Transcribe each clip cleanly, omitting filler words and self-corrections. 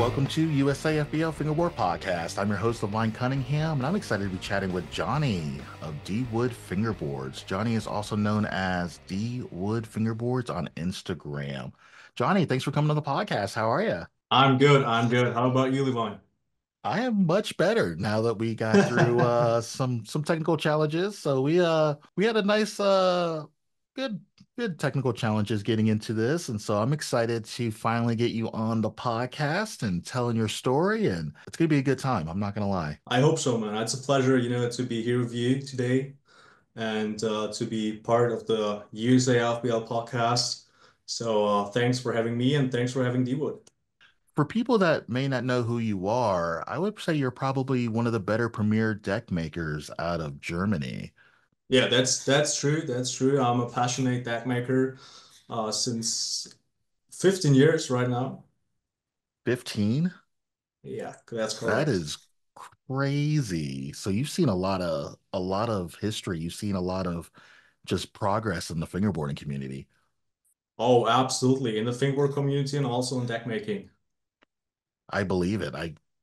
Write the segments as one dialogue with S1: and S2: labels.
S1: Welcome to USAFBL Fingerboard Podcast. I'm your host, Levine Cunningham, and I'm excited to be chatting with Johnny of D-Wood Fingerboards. Johnny is also known as D-Wood Fingerboards on Instagram. Johnny, thanks for coming on the podcast. How are you?
S2: I'm good. I'm good. How about you, Levine?
S1: I am much better now that we got through some technical challenges. So we had a nice good good technical challenges getting into this, and so I'm excited to finally get you on the podcast and telling your story, and it's gonna be a good time. I'm not gonna lie.
S2: I hope so, man. It's a pleasure, to be here with you today and to be part of the USAFBL podcast. So thanks for having me and thanks for having D-Wood.
S1: For people that may not know who you are, I would say you're probably one of the better premier deck makers out of Germany.
S2: Yeah, that's true. That's true. I'm a passionate deck maker since 15 years right now.
S1: 15?
S2: Yeah, that's
S1: That
S2: correct.
S1: is crazy. So you've seen a lot of history. You've seen a lot of just progress in the fingerboarding community.
S2: Oh, absolutely. In the fingerboard community and also in deck making.
S1: I believe it.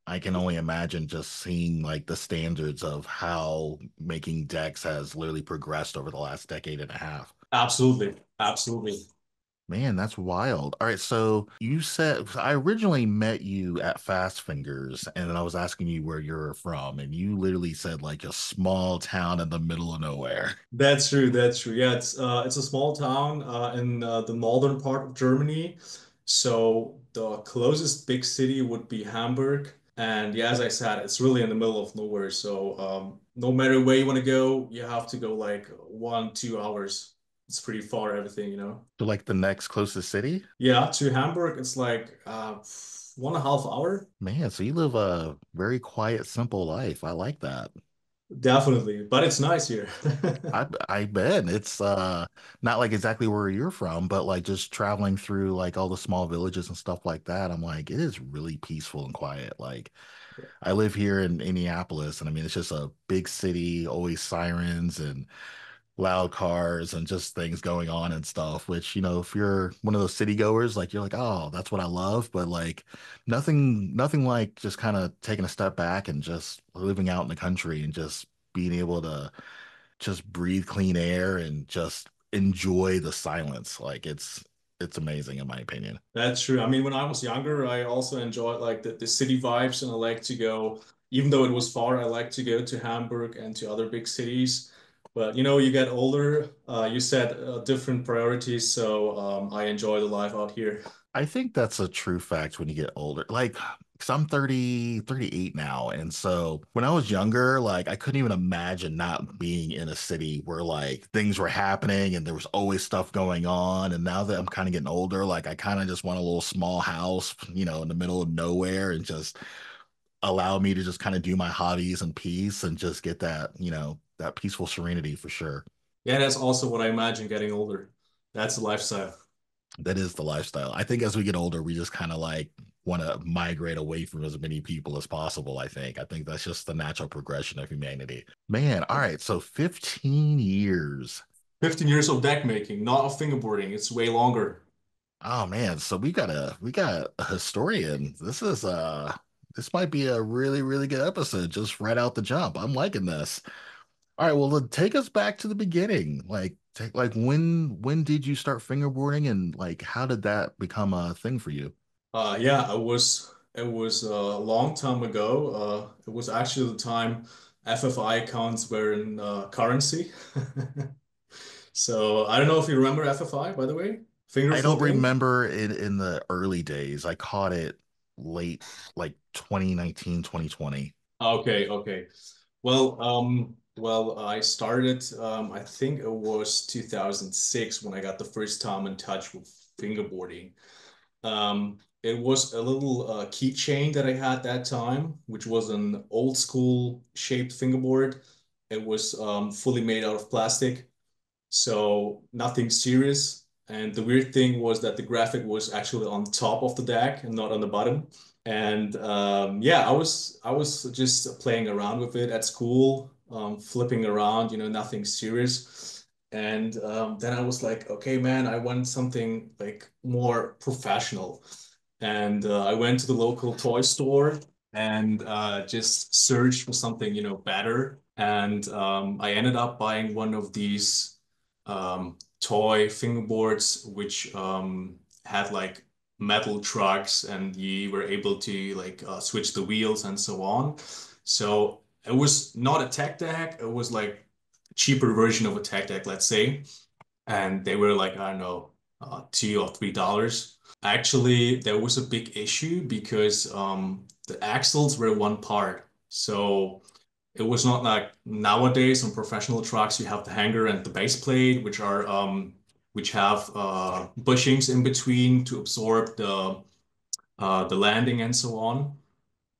S1: I can only imagine just seeing like the standards of how making decks has literally progressed over the last decade and a half.
S2: Absolutely. Absolutely.
S1: Man, that's wild. All right, so you said I originally met you at Fast Fingers, and then I was asking you where you're from, and you literally said like a small town in the middle of nowhere.
S2: That's true. That's true. Yeah, it's a small town in the northern part of Germany. So the closest big city would be Hamburg. And yeah, as I said, it's really in the middle of nowhere. So no matter where you want to go, you have to go like 1, 2 hours. It's pretty far, everything.
S1: To like the next closest city?
S2: Yeah, to Hamburg, it's like 1.5 hour.
S1: Man, so you live a very quiet, simple life. I like that.
S2: Definitely, but it's nice here.
S1: I bet it's not like exactly where you're from, but like just traveling through like all the small villages and stuff like that. I'm like, it is really peaceful and quiet. Like I live here in Indianapolis, and I mean it's just a big city, always sirens and loud cars and just things going on and stuff, which, if you're one of those city goers, like you're like, oh, that's what I love. But like nothing like just kind of taking a step back and just living out in the country and just being able to just breathe clean air and just enjoy the silence. Like it's amazing in my opinion.
S2: That's true. I mean, when I was younger, I also enjoyed like the city vibes, and I like to go, even though it was far, I like to go to Hamburg and to other big cities. But you get older, you set different priorities, so I enjoy the life out here.
S1: I think that's a true fact when you get older. Like, because I'm 30, 38 now. And so when I was younger, like, I couldn't even imagine not being in a city where like things were happening and there was always stuff going on. And now that I'm kind of getting older, like, I kind of just want a little small house, in the middle of nowhere and just allow me to just kind of do my hobbies in peace and just get that peaceful serenity for sure.
S2: Yeah, that's also what I imagine getting older. That's the lifestyle.
S1: That is the lifestyle. I think as we get older, we just kind of like want to migrate away from as many people as possible. I think that's just the natural progression of humanity. Man, all right. So 15 years.
S2: 15 years of deck making, not of fingerboarding. It's way longer.
S1: Oh man. So we got a historian. This might be a really, really good episode just right out the jump. I'm liking this. All right, well, then take us back to the beginning. Like when did you start fingerboarding and like how did that become a thing for you?
S2: Yeah, it was a long time ago. It was actually the time FFI accounts were in currency. So I don't know if you remember FFI, by the way, finger
S1: I don't
S2: flipping.
S1: remember it in the early days. I caught it late, like 2019, 2020.
S2: Okay, okay. Well, I started. I think it was 2006 when I got the first time in touch with fingerboarding. It was a little keychain that I had that time, which was an old school shaped fingerboard. It was fully made out of plastic, so nothing serious. And the weird thing was that the graphic was actually on top of the deck and not on the bottom. And yeah, I was just playing around with it at school, flipping around, nothing serious. And then I was like, okay, man, I want something like more professional. And I went to the local toy store and just searched for something, better. And I ended up buying one of these toy fingerboards, which had like metal trucks, and you were able to like switch the wheels and so on. So it was not a tech deck. It was like a cheaper version of a tech deck, let's say. And they were like, I don't know, $2 or $3. Actually, there was a big issue because the axles were one part. So it was not like nowadays on professional trucks, you have the hanger and the base plate, which have bushings in between to absorb the landing and so on,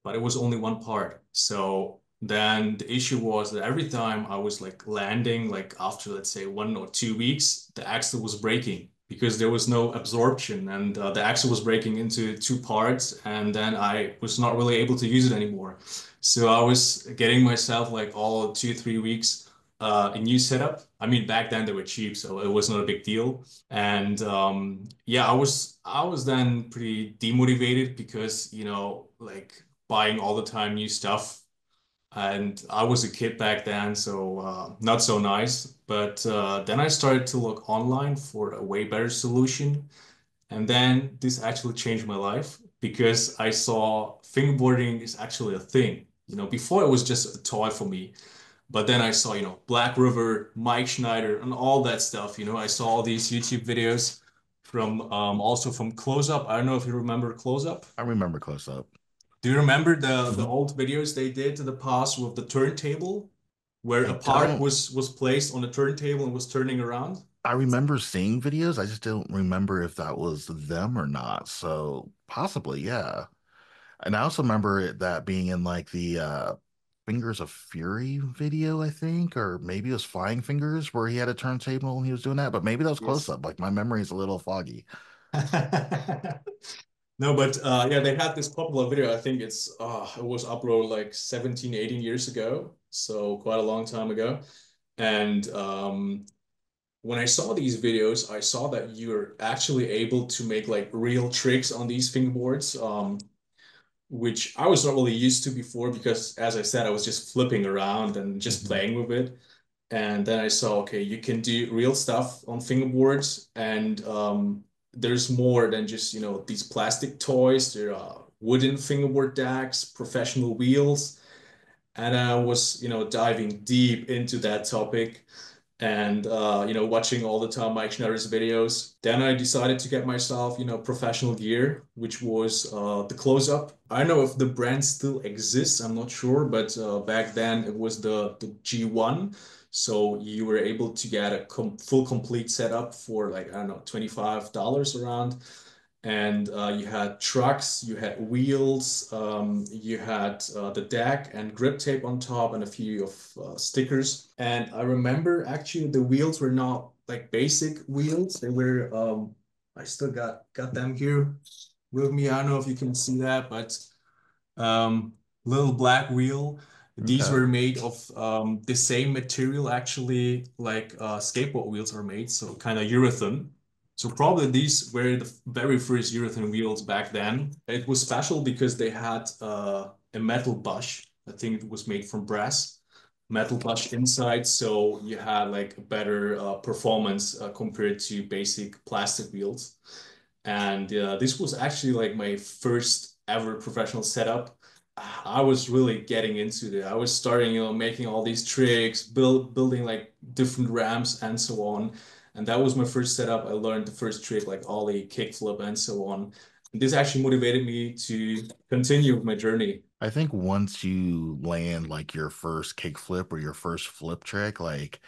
S2: but it was only one part. So then the issue was that every time I was like landing, like after let's say 1 or 2 weeks, the axle was breaking because there was no absorption, and the axle was breaking into two parts, and then I was not really able to use it anymore. So I was getting myself like all 2, 3 weeks a new setup. I mean, back then they were cheap, so it was not a big deal. And yeah, I was then pretty demotivated because, like buying all the time new stuff. And I was a kid back then, so not so nice. But then I started to look online for a way better solution. And then this actually changed my life because I saw fingerboarding is actually a thing. Before it was just a toy for me. But then I saw, Black River, Mike Schneider, and all that stuff. I saw all these YouTube videos from also from Close Up. I don't know if you remember Close Up.
S1: I remember close up.
S2: Do you remember the
S1: Hmm.
S2: old videos they did in the past with the turntable, where
S1: I
S2: a part
S1: don't.
S2: was placed on a turntable and was turning around?
S1: I remember seeing videos. I just don't remember if that was them or not. So possibly, yeah. And I also remember that being in like the Fingers of Fury video, I think, or maybe it was Flying Fingers where he had a turntable and he was doing that, but maybe that was close
S2: Yes.
S1: up. Like my memory is a little foggy.
S2: No, but yeah, they had this popular video. I think it was uploaded like 17, 18 years ago, so quite a long time ago. And when I saw these videos, I saw that you're actually able to make like real tricks on these fingerboards, which I was not really used to before because, as I said, I was just flipping around and just
S1: Hmm.
S2: playing with it. And then I saw, okay, you can do real stuff on fingerboards, and there's more than just, these plastic toys. There are wooden fingerboard decks, professional wheels, and I was, diving deep into that topic and watching all the time Mike Schneider's videos. Then I decided to get myself, professional gear, which was the Close Up. I don't know if the brand still exists, I'm not sure, but back then it was the G1. So you were able to get a full complete setup for like, I don't know, $25 around. And you had trucks, you had wheels, you had the deck and grip tape on top, and a few of stickers. And I remember actually the wheels were not like basic wheels. They were I still got them here with me. I don't know if you can see that, but um, little black wheel. These
S1: Okay.
S2: were made of the same material actually, like skateboard wheels are made, so kind of urethane. So probably these were the very first urethane wheels back then. It was special because they had a metal bush. I think it was made from brass, metal bush inside, so you had like a better performance compared to basic plastic wheels. And this was actually like my first ever professional setup. I was really getting into it. I was starting, making all these tricks, building like different ramps and so on. And that was my first setup. I learned the first trick, like ollie, kickflip, and so on. And this actually motivated me to continue with my journey.
S1: I think once you land like your first kickflip or your first flip trick, like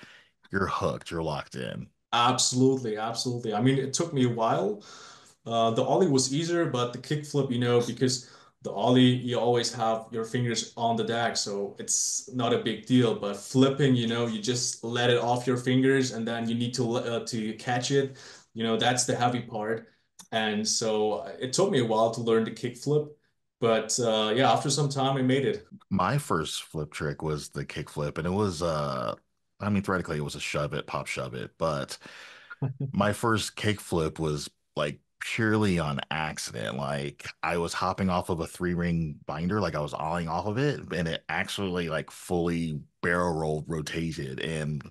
S1: you're hooked, you're locked in.
S2: Absolutely, absolutely. I mean, it took me a while. The ollie was easier, but the kickflip, because the ollie, you always have your fingers on the deck, so it's not a big deal. But flipping, you just let it off your fingers, and then you need to catch it. That's the heavy part. And so it took me a while to learn the kickflip, but yeah, after some time, I made it.
S1: My first flip trick was the kickflip, and it was I mean theoretically it was a shove it, pop shove it, but my first kickflip was like purely on accident. Like I was hopping off of a three ring binder, like I was awing off of it, and it actually like fully barrel rolled rotated. And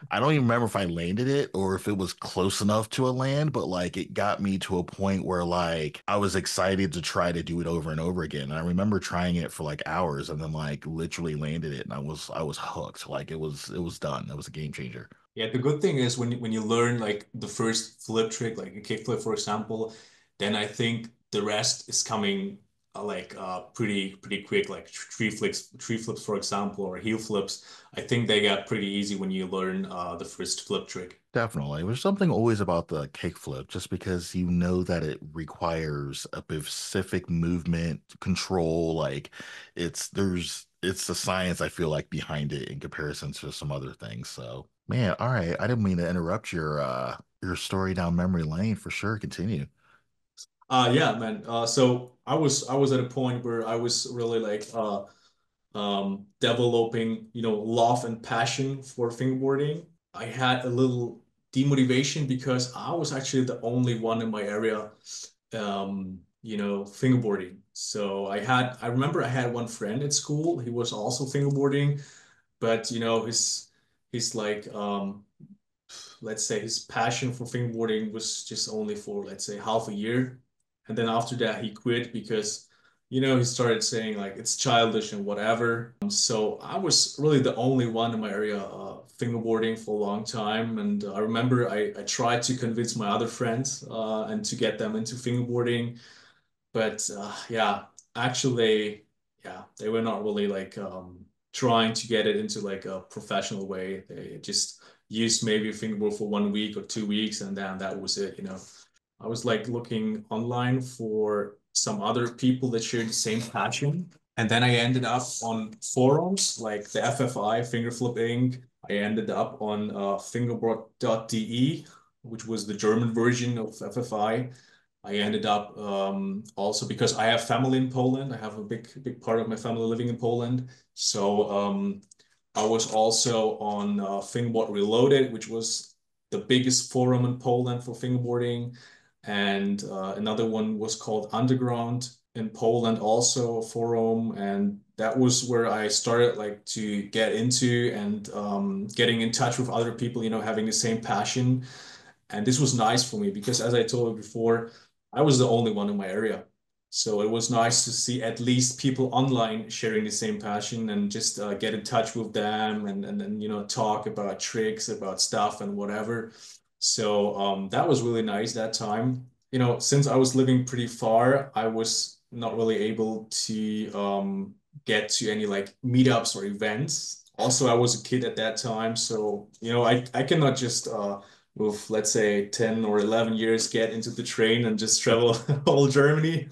S1: I don't even remember if I landed it or if it was close enough to a land, but like it got me to a point where like I was excited to try to do it over and over again. And I remember trying it for like hours and then like literally landed it and I was hooked. Like it was done. That was a game changer.
S2: Yeah, the good thing is when you learn like the first flip trick, like a kickflip, for example, then I think the rest is coming pretty quick, like tree flips, for example, or heel flips. I think they get pretty easy when you learn the first flip trick.
S1: Definitely. There's something always about the kickflip, just because you know that it requires a specific movement control. Like it's the science I feel like behind it in comparison to some other things. So man, all right. I didn't mean to interrupt your story down memory lane for sure. Continue.
S2: Yeah, man. So I was at a point where I was really like developing, love and passion for fingerboarding. I had a little demotivation because I was actually the only one in my area, fingerboarding. So I remember I had one friend at school. He was also fingerboarding, but his like, let's say his passion for fingerboarding was just only for, let's say, half a year. And then after that, he quit because, he started saying like it's childish and whatever. So I was really the only one in my area fingerboarding for a long time. And I remember I tried to convince my other friends and to get them into fingerboarding. But yeah, actually, yeah, they were not really like trying to get it into like a professional way. They just used maybe a fingerboard for 1 week or 2 weeks, and then that was it. I was like looking online for some other people that shared the same passion. And then I ended up on forums like the FFI, Finger Flip Inc. I ended up on fingerboard.de, which was the German version of FFI. I ended up also because I have family in Poland. I have a big part of my family living in Poland. So I was also on Fingerboard Reloaded, which was the biggest forum in Poland for fingerboarding. And another one was called Underground in Poland, also a forum. And that was where I started like to get into and getting in touch with other people, having the same passion. And this was nice for me because, as I told you before, I was the only one in my area. So it was nice to see at least people online sharing the same passion and just get in touch with them and talk about tricks, about stuff and whatever. So that was really nice that time. Since I was living pretty far, I was not really able to get to any like meetups or events. Also, I was a kid at that time, so I cannot just with, let's say, 10 or 11 years get into the train and just travel all Germany.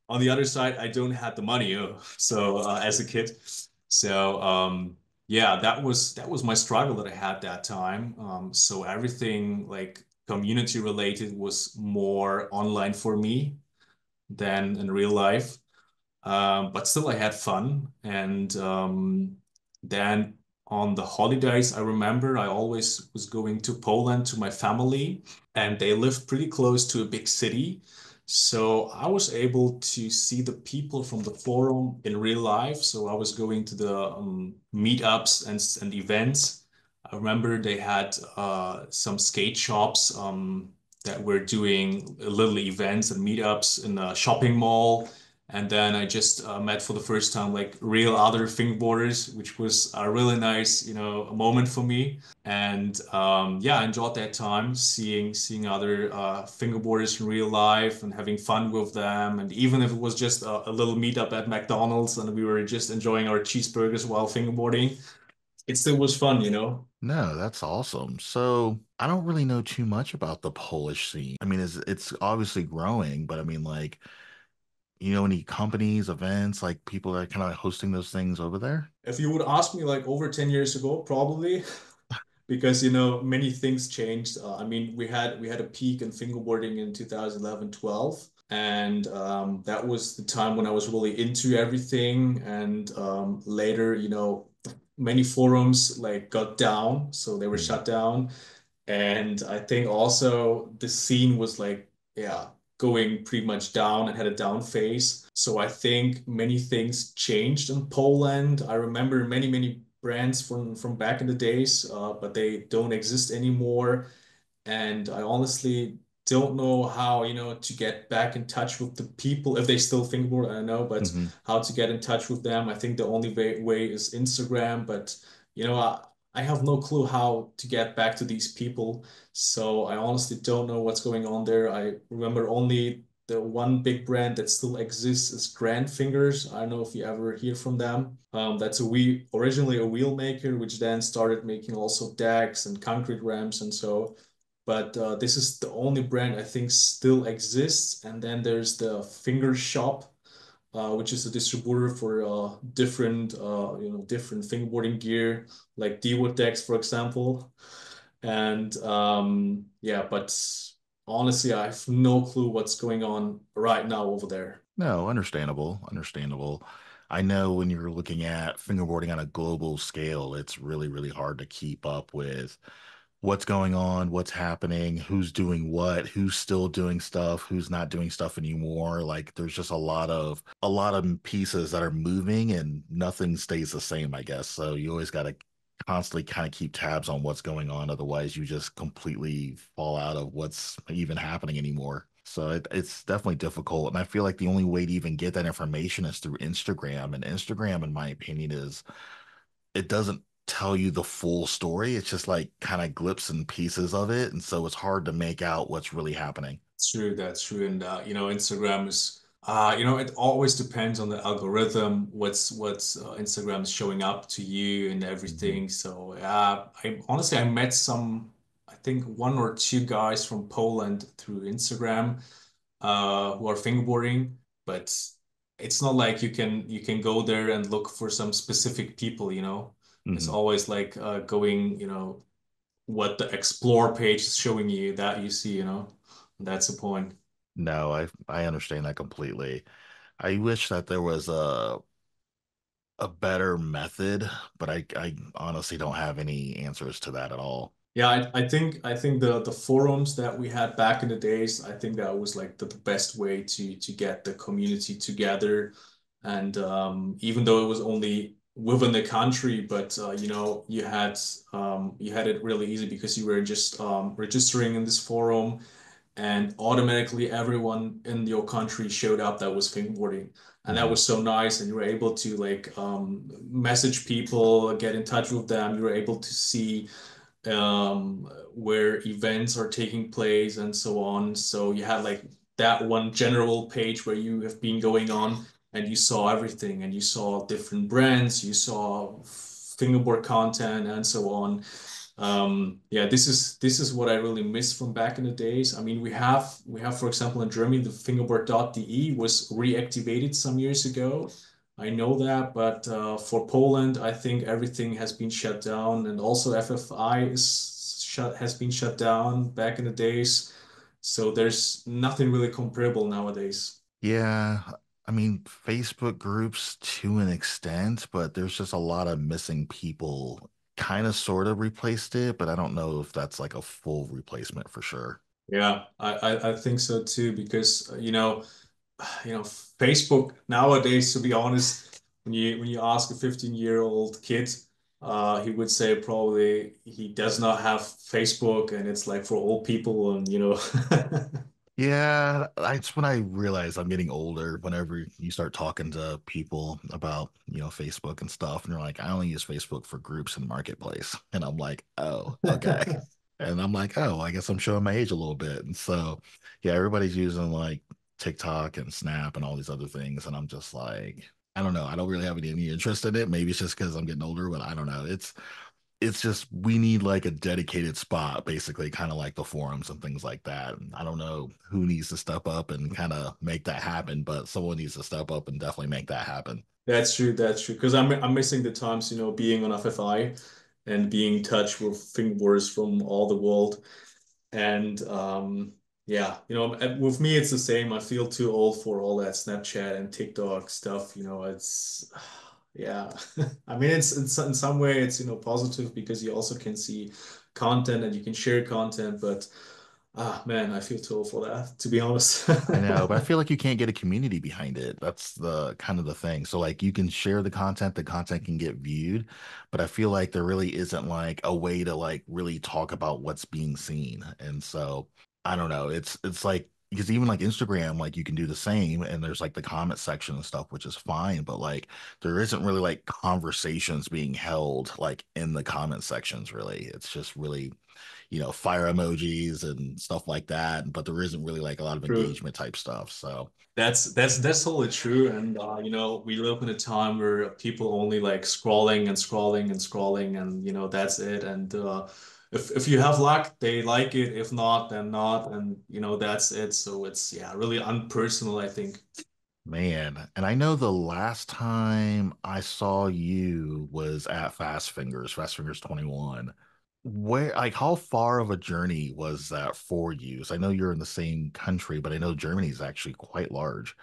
S2: On the other side, I don't have the money, so as a kid. So yeah, that was my struggle that I had that time. So everything like community related was more online for me than in real life. But still, I had fun. And then on the holidays, I remember I always was going to Poland to my family, and they lived pretty close to a big city. So I was able to see the people from the forum in real life. So I was going to the meetups and events. I remember they had some skate shops that were doing little events and meetups in a shopping mall. And then I just met for the first time like real other fingerboarders, which was a really nice, moment for me. And yeah, I enjoyed that time seeing other fingerboarders in real life and having fun with them. And even if it was just a little meetup at McDonald's and we were just enjoying our cheeseburgers while fingerboarding, it still was fun.
S1: No, that's awesome. So I don't really know too much about the Polish scene. I mean, it's obviously growing, but I mean, like, any companies, events, like people that are kind of hosting those things over there?
S2: If you would ask me like over 10 years ago, probably. Because many things changed. I mean, we had a peak in fingerboarding in 2011, 12, and that was the time when I was really into everything. And later, many forums like got down, so they were
S1: Hmm.
S2: shut down. And I think also the scene was like yeah, going pretty much down and had a down phase. So I think many things changed in Poland. I remember many brands from back in the days, but they don't exist anymore. And I honestly don't know how, to get back in touch with the people if they still fingerboard. I don't know, but
S1: Hmm.
S2: how to get in touch with them. I think the only way is Instagram, but I have no clue how to get back to these people. So I honestly don't know what's going on there. I remember only the one big brand that still exists is Grand Fingers. I don't know if you ever hear from them. That's originally a wheel maker, which then started making also decks and concrete ramps and so. But this is the only brand I think still exists. And then there's the Finger Shop, which is a distributor for different fingerboarding gear, like D-Wood decks, for example. And yeah, but honestly, I have no clue what's going on right now over there.
S1: No, understandable, understandable. I know when you're looking at fingerboarding on a global scale, it's really, really hard to keep up with what's going on, what's happening, who's doing what, who's still doing stuff, who's not doing stuff anymore. Like there's just a lot of pieces that are moving and nothing stays the same, I guess. So you always got to constantly kind of keep tabs on what's going on. Otherwise, you just completely fall out of what's even happening anymore. So it's definitely difficult. And I feel like the only way to even get that information is through Instagram. And Instagram, in my opinion, is it doesn't tell you the full story. It's just like kind of glips and pieces of it. And so it's hard to make out what's really happening.
S2: True, that's true. And Instagram is it always depends on the algorithm, what's Instagram is showing up to you and
S1: Mhm.
S2: everything. So I met I think one or two guys from Poland through Instagram who are fingerboarding, but it's not like you can go there and look for some specific people, you know. It's
S1: Mhm.
S2: always like going, what the explore page is showing you that you see, you know. That's the point.
S1: No, I understand that completely. I wish that there was a better method, but I honestly don't have any answers to that at all.
S2: Yeah, I think the forums that we had back in the days, I think that was like the best way to get the community together. And even though it was only within the country, but you had it really easy because you were just registering in this forum, and automatically everyone in your country showed up that was fingerboarding. And that
S1: Mhm.
S2: was so nice. And you were able to like message people, get in touch with them. You were able to see where events are taking place and so on. So you had like that one general page where you have been going on and you saw everything and you saw different brands, you saw fingerboard content and so on. Yeah, this is what I really miss from back in the days. I mean, we have for example in Germany the fingerboard.de was reactivated some years ago. I know that, but for Poland, I think everything has been shut down, and also FFI has been shut down back in the days. So there's nothing really comparable nowadays.
S1: Yeah, I mean, Facebook groups to an extent, but there's just a lot of missing people. Kind of sort of replaced it, but I don't know if that's like a full replacement for sure.
S2: Yeah, I think so too, because Facebook nowadays, to be honest, when you ask a 15-year-old kid, he would say probably he does not have Facebook, and it's like for old people, and
S1: Yeah, that's when I realize I'm getting older. Whenever you start talking to people about, Facebook and stuff, and they're like, I only use Facebook for groups in the marketplace. And I'm like, oh, okay. And I'm like, oh, I guess I'm showing my age a little bit. And so, yeah, everybody's using like TikTok and Snap and all these other things. And I'm just like, I don't know. I don't really have any interest in it. Maybe it's just because I'm getting older, but I don't know. It's just we need like a dedicated spot, basically, kind of like the forums and things like that. And I don't know who needs to step up and kind of make that happen, but someone needs to step up and definitely make that happen.
S2: That's true. That's true. Because I'm missing the times, being on FFI and being in touch with fingerboarders from all the world. And yeah, with me, it's the same. I feel too old for all that Snapchat and TikTok stuff. It's yeah. I mean, it's in some way it's positive because you also can see content and you can share content, but Ah, man, I feel too old for that, to be honest.
S1: I know, but I feel like you can't get a community behind it. That's the kind of the thing. So like you can share the content can get viewed, but I feel like there really isn't like a way to like really talk about what's being seen. And so I don't know. It's like because even like Instagram, like you can do the same and there's like the comment section and stuff, which is fine, but like there isn't really like conversations being held like in the comment sections really. It's just really fire emojis and stuff like that. But there isn't really like a lot of
S2: True.
S1: engagement type stuff. So
S2: That's totally true. And we live in a time where people only like scrolling and scrolling and scrolling, and that's it. And if you have luck, they like it. If not, then not. And that's it. So it's yeah, really unpersonal, I think.
S1: man, and I know the last time I saw you was at Fast Fingers 21. Where like how far of a journey was that for you? So I know you're in the same country, but I know Germany is actually quite large.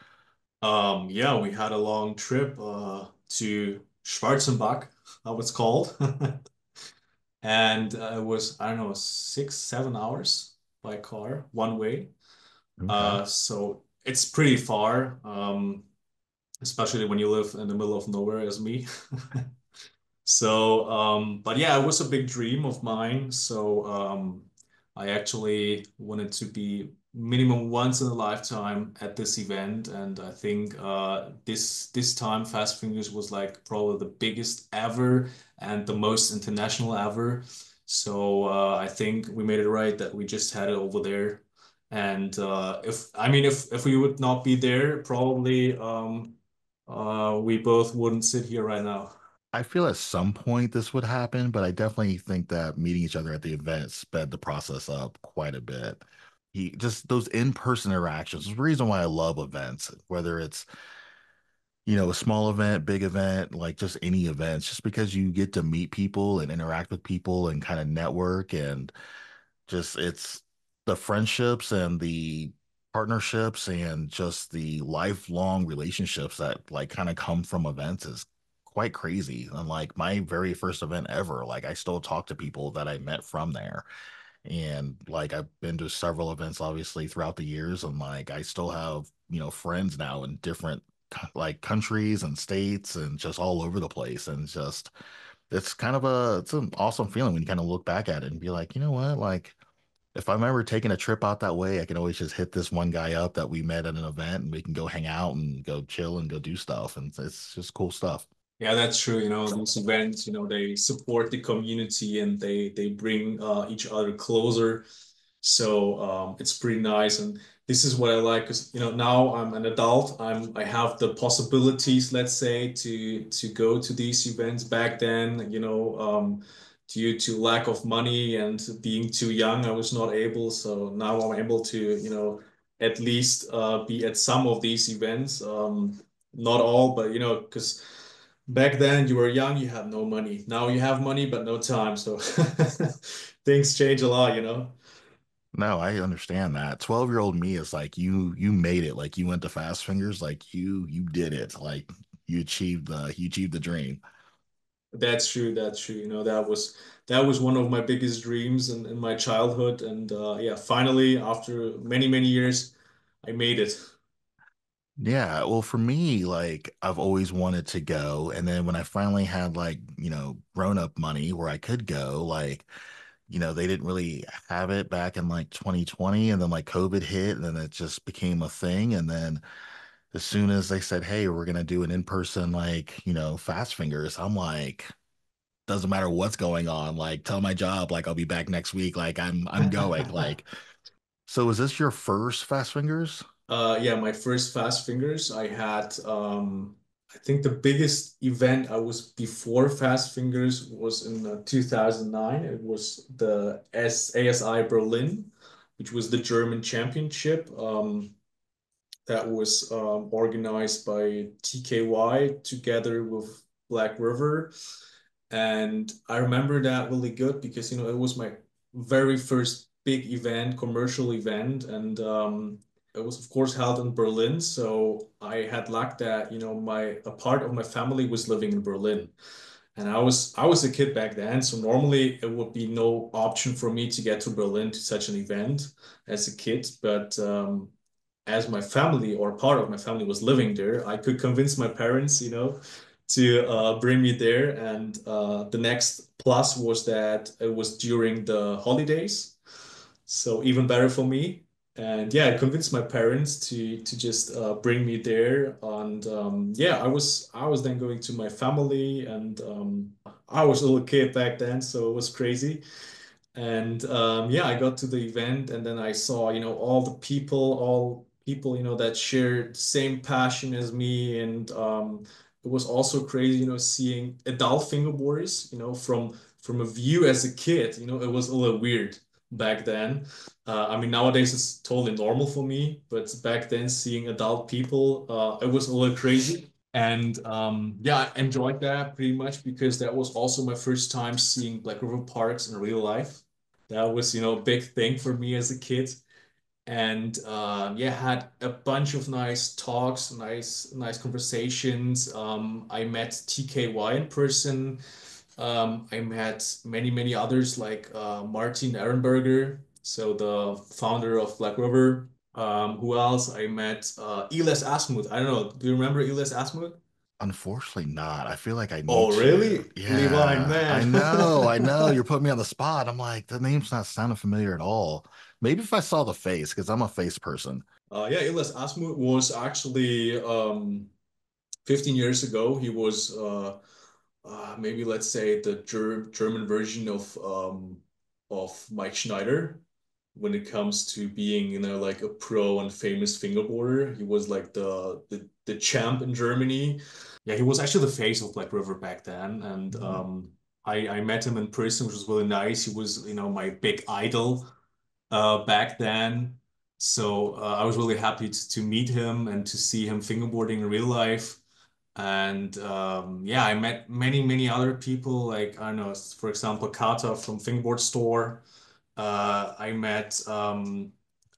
S2: Yeah, we had a long trip to Schwarzenbach, how it's called. And it was, I don't know, 6, 7 hours by car, one way.
S1: Okay.
S2: So it's pretty far, especially when you live in the middle of nowhere as me. So, but yeah, it was a big dream of mine. So, I actually wanted to be minimum once in a lifetime at this event, and I think this time Fast Fingers was like probably the biggest ever and the most international ever. So, I think we made it right that we just had it over there. And if we would not be there, probably we both wouldn't sit here right now.
S1: I feel at some point this would happen, but I definitely think that meeting each other at the event sped the process up quite a bit. He just those in-person interactions is the reason why I love events, whether it's, a small event, big event, like just any events, just because you get to meet people and interact with people and kind of network and just it's the friendships and the partnerships and just the lifelong relationships that like kind of come from events is quite crazy. And like my very first event ever, like I still talk to people that I met from there. And like I've been to several events obviously throughout the years, and like I still have, friends now in different like countries and states and just all over the place. And just it's an awesome feeling when you kind of look back at it and be like, you know what, like if I'm ever taking a trip out that way, I can always just hit this one guy up that we met at an event and we can go hang out and go chill and go do stuff. And it's just cool stuff.
S2: Yeah, that's true. These events, they support the community and they bring each other closer. So it's pretty nice. And this is what I like because now I'm an adult. I have the possibilities, let's say, to go to these events. Back then, due to lack of money and being too young, I was not able. So now I'm able to, at least be at some of these events. Not all, but because back then you were young, you had no money. Now you have money, but no time. So things change a lot.
S1: No, I understand that. 12-year-old me is like you made it. Like you went to Fast Fingers, like you did it. Like you achieved the dream.
S2: That's true. That's true. That was one of my biggest dreams in my childhood. And yeah, finally, after many, many years, I made it.
S1: Yeah, well, for me, like I've always wanted to go, and then when I finally had like, grown-up money where I could go, like, they didn't really have it back in like 2020, and then like COVID hit, and then it just became a thing, and then as soon as they said, "Hey, we're gonna do an in-person like, Fast Fingers," I'm like, doesn't matter what's going on, like tell my job like I'll be back next week, like I'm going, like. So is this your first Fast Fingers?
S2: Yeah, my first Fast Fingers, I had, I think the biggest event I was before Fast Fingers was in 2009. It was the ASI Berlin, which was the German championship. That was organized by TKY together with Black River. And I remember that really good because, it was my very first big event, commercial event. And it was, of course, held in Berlin. So I had luck that, a part of my family was living in Berlin. And I was a kid back then, so normally it would be no option for me to get to Berlin to such an event as a kid. But as my family or part of my family was living there, I could convince my parents, to bring me there. And the next plus was that it was during the holidays, so even better for me. And yeah, I convinced my parents to just bring me there. And yeah, I was then going to my family, and I was a little kid back then, so it was crazy. And yeah, I got to the event, and then I saw, all the people, all people, that shared the same passion as me. And it was also crazy, seeing adult fingerboarders, from a view as a kid. It was a little weird back then. I mean, nowadays it's totally normal for me, but back then seeing adult people, it was a little crazy. And yeah, I enjoyed that pretty much because that was also my first time seeing Black River Parks in real life. That was, a big thing for me as a kid. And yeah, had a bunch of nice talks, nice conversations. I met TKY in person. I met many others like Martin Ehrenberger, so the founder of Black River. Who else? I met Elias Asmuth. I don't know. Do you remember Elias Asmuth?
S1: Unfortunately not. I feel like I need
S2: Oh,
S1: to.
S2: really? Levine,
S1: Yeah,
S2: man.
S1: I know. You're putting me on the spot. I'm like, the name's not sounding familiar at all. Maybe if I saw the face, because I'm a face person.
S2: Yeah, Elias Asmuth was actually 15 years ago. He was maybe let's say the German version of Mike Schneider when it comes to being, like a pro and famous fingerboarder. He was like the champ in Germany. Yeah, he was actually the face of Black River back then. And I met him in person, which was really nice. He was, my big idol back then. So I was really happy to meet him and to see him fingerboarding in real life. And yeah, I met many other people, like, I don't know, for example, Kata from Fingerboard Store. I met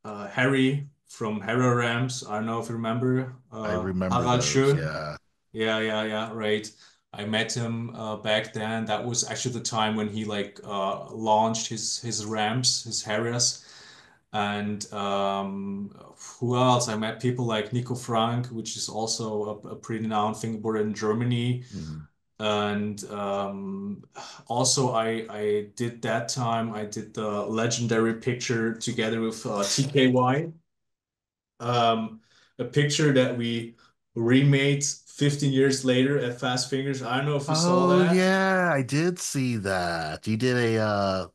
S2: Harry from Hera Rams. I don't know if you remember.
S1: I remember
S2: Harald
S1: those.
S2: Schön.
S1: Yeah.
S2: Yeah, right. I met him back then. That was actually the time when he like launched his ramps, his Harriers. And who else? I met people like Nico Frank, which is also a pretty renowned fingerboarder in Germany.
S1: Mhm.
S2: And also, I did that time. I did the legendary picture together with TKY, a picture that we remade 15 years later at Fast Fingers. I don't know if you saw
S1: Oh
S2: that.
S1: yeah, I did see that. You did a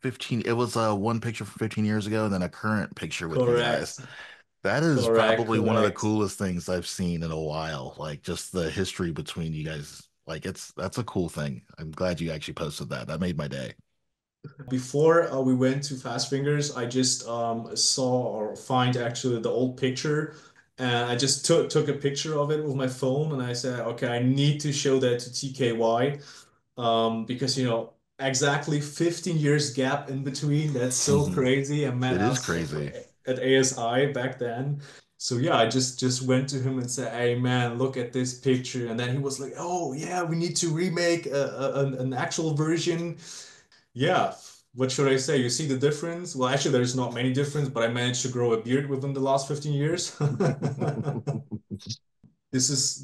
S1: 15, it was one picture from 15 years ago and then a current picture with you guys.
S2: Correct,
S1: That is probably one of the
S2: correct.
S1: coolest things I've seen in a while. Like just the history between you guys. Like that's a cool thing. I'm glad you actually posted that. That made my day.
S2: Before we went to Fast Fingers, I just saw or find actually the old picture, and I just took a picture of it with my phone, and I said, okay, I need to show that to TKY, because exactly 15 years gap in between. That's so crazy. I met
S1: It is
S2: us
S1: crazy.
S2: at ASI back then. So yeah, I just went to him and said, "Hey man, look at this picture." And then he was like, "Oh yeah, we need to remake an actual version." Yeah, what should I say? You see the difference? Well, actually, there's not many difference, but I managed to grow a beard within the last 15 years. This is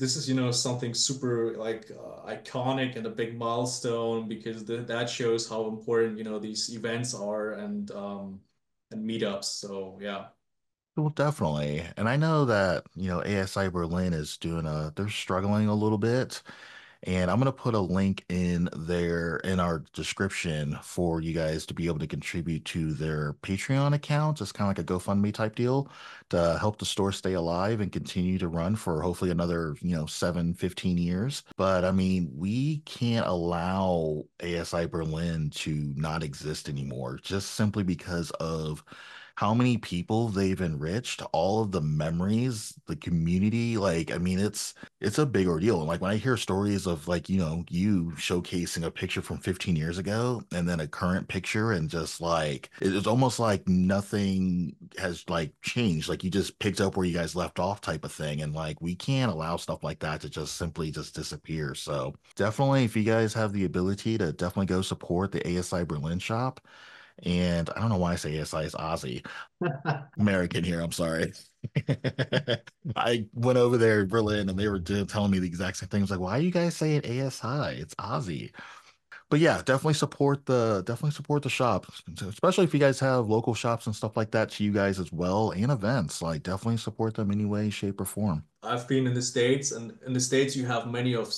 S2: something super like iconic and a big milestone because that shows how important these events are and meetups. So yeah.
S1: Well, definitely. And I know that, ASI Berlin is they're struggling a little bit. And I'm going to put a link in there in our description for you guys to be able to contribute to their Patreon account. It's kind of like a GoFundMe type deal to help the store stay alive and continue to run for hopefully another, 7, 15 years. But I mean, we can't allow ASI Berlin to not exist anymore just simply because of how many people they've enriched, all of the memories, the community. Like, I mean, it's a big ordeal. And like when I hear stories of like, you showcasing a picture from 15 years ago and then a current picture and just like it's almost like nothing has like changed. Like you just picked up where you guys left off type of thing. And like we can't allow stuff like that to just simply just disappear. So definitely if you guys have the ability to definitely go support the ASI Berlin shop. And I don't know why I say ASI is Aussie. American here, I'm sorry. I went over there in Berlin and they were telling me the exact same thing. I was like, why are you guys saying ASI? It's Aussie. But yeah, definitely support the shop, especially if you guys have local shops and stuff like that to you guys as well and events. Like definitely support them any way, shape, or form.
S2: I've been in the States, and in the States you have many of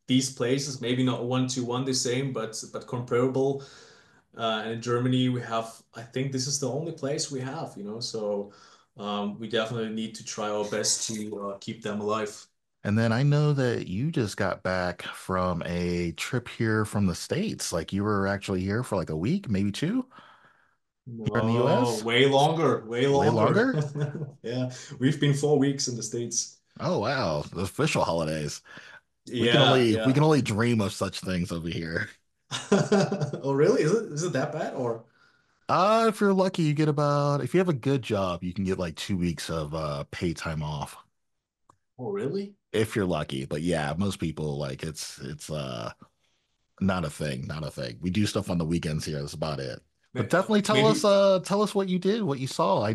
S2: these places, maybe not one to one the same, but comparable. And in Germany we have, I think this is the only place we have, so we definitely need to try our best to keep them alive.
S1: And then I know that you just got back from a trip here from the States. Like you were actually here for like a week, maybe two, here in the
S2: No,
S1: US.
S2: way longer, way
S1: Way
S2: longer.
S1: longer?
S2: Yeah, we've been 4 weeks in the States.
S1: Oh wow, the official holidays. We can
S2: Yeah,
S1: only we
S2: yeah.
S1: can only dream of such things over here.
S2: Oh, really? Is it that bad or?
S1: If you're lucky, you get about if you have a good job, you can get like 2 weeks of paid time off.
S2: Oh, really?
S1: If you're lucky. But yeah, most people like it's not a thing, not a thing. We do stuff on the weekends here. That's about it. But definitely
S2: Maybe.
S1: tell us what you did, what you saw. I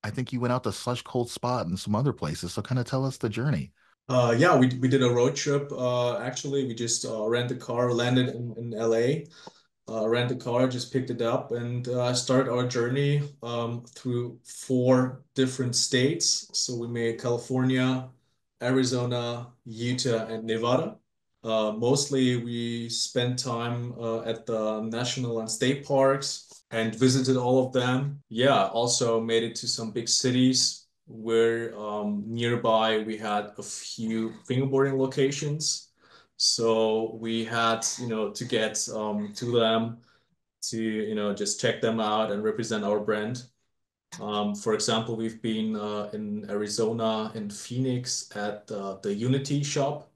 S1: think you went out to Slush Cold Spot and some other places. So kind of tell us the journey.
S2: Yeah, we did a road trip. Actually, we just rented a car, landed in LA, rent a car, just picked it up, and started our journey through four different states. So we made California, Arizona, Utah, and Nevada. Mostly we spent time at the national and state parks and visited all of them. Yeah, also made it to some big cities where nearby we had a few fingerboarding locations. So we had, to get to them to, just check them out and represent our brand. For example, we've been in Arizona in Phoenix at the Unity shop.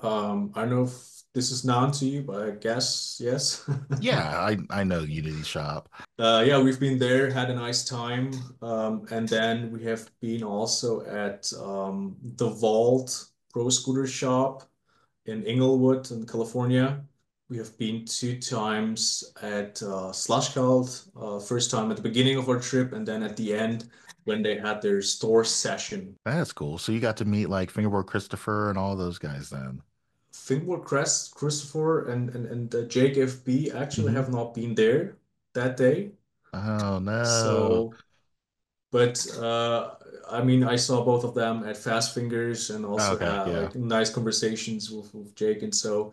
S2: I don't know if this is known to you, but I guess yes.
S1: Yeah, I know Unity Shop.
S2: Yeah, we've been there, had a nice time. And then we have been also at the Vault Pro Scooter shop in Inglewood in California. We have been two times at Slushcult, first time at the beginning of our trip, and then at the end when they had their store session.
S1: That's cool. So you got to meet like Fingerboard Christopher and all those guys then.
S2: Fingerboard Crest, Christopher, and Jake FB actually
S1: Hmm.
S2: have not been there that day.
S1: Oh no.
S2: So, but I mean, I saw both of them at Fast Fingers and also
S1: Okay,
S2: had
S1: yeah.
S2: like nice conversations with Jake, and so.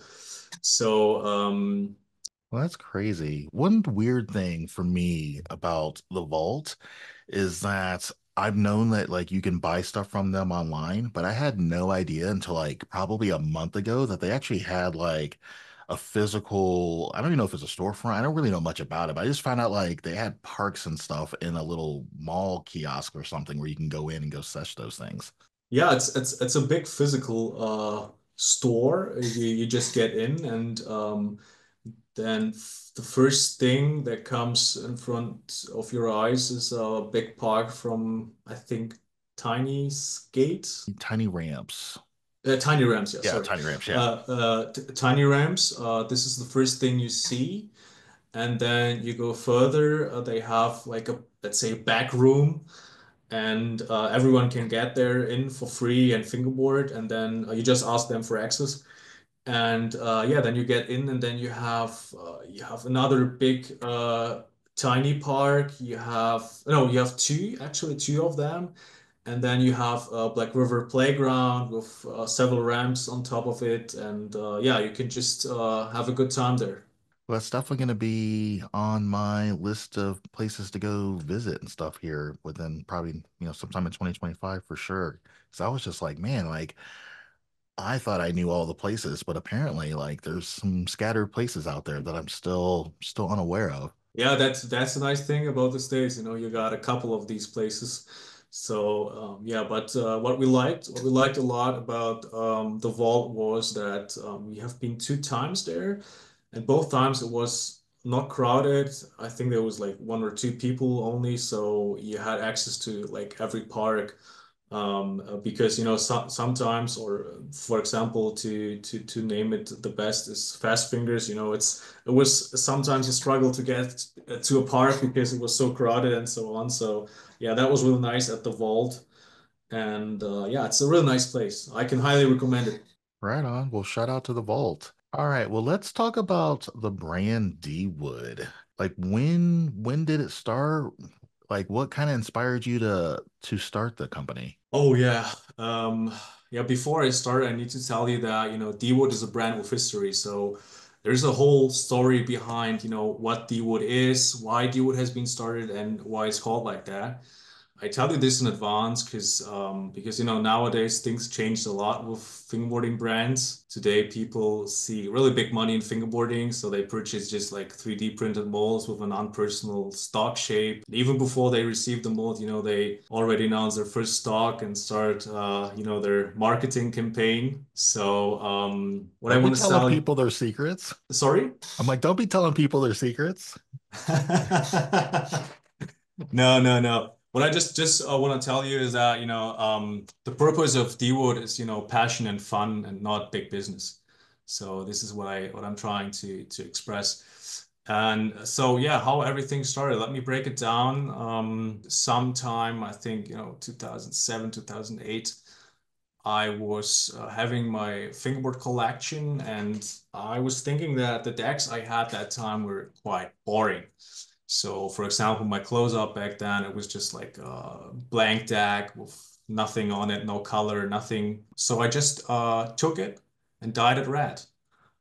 S1: Well, that's crazy. One weird thing for me about the Vault is that I've known that like you can buy stuff from them online, but I had no idea until like probably a month ago that they actually had like a physical, I don't even know if it's a storefront. I don't really know much about it, but I just found out like they had parks and stuff in a little mall kiosk or something where you can go in and go search those things.
S2: Yeah, it's a big physical store. You just get in and then the first thing that comes in front of your eyes is a big park from I think Tiny Skate.
S1: Tiny ramps.
S2: Tiny Rams, yeah,
S1: Yeah,
S2: sorry.
S1: tiny ramps. Yeah.
S2: Tiny Rams, this is the first thing you see. And then you go further, they have like a, let's say, back room and everyone can get there in for free and fingerboard, and then you just ask them for access. And yeah, then you get in, and then you have another big tiny park. You have no, you have two, actually two of them, and then you have a Black River playground with several ramps on top of it, and yeah, you can just have a good time there.
S1: Well, that's definitely going to be on my list of places to go visit and stuff here within probably, sometime in 2025 for sure. So I was just like, man, like I thought I knew all the places, but apparently like there's some scattered places out there that I'm still unaware of.
S2: Yeah, that's a nice thing about the States. You know, you got a couple of these places. So yeah, but what we liked a lot about the vault was that we have been two times there, and both times it was not crowded. I think there was like one or two people only, so you had access to like every park. Because you know sometimes, or for example, to name it the best is Fast Fingers. You know, it was sometimes a struggle to get to a park because it was so crowded and so on. So yeah, that was really nice at the Vault, and yeah, it's a really nice place. I can highly recommend it.
S1: Right on. Well, shout out to the vault. All right. Well, let's talk about the brand D-Wood. Like when did it start? Like what kind of inspired you to start the company?
S2: Oh yeah. Yeah, before I start, I need to tell you that, you know, D-Wood is a brand with history. So there's a whole story behind, you know, what D-Wood is, why D-Wood has been started, and why it's called like that. I tell you this in advance because you know nowadays things changed a lot with fingerboarding brands. Today people see really big money in fingerboarding, so they purchase just like 3D printed molds with an unpersonal stock shape. Even before they receive the mold, you know, they already announce their first stock and start you know, their marketing campaign. So what I
S1: Don't be
S2: want to
S1: telling
S2: tell you,
S1: people their secrets.
S2: sorry?
S1: I'm like, don't be telling people their secrets.
S2: No, no, no. What I just want to tell you is that, you know, the purpose of D-Wood is, you know, passion and fun and not big business. So this is what I'm trying to express. And so yeah, how everything started. Let me break it down. Sometime I think, you know, 2007, 2008. I was having my fingerboard collection, and I was thinking that the decks I had that time were quite boring. So, for example, my close-up back then, it was just like a blank deck with nothing on it, no color, nothing. So I just took it and dyed it red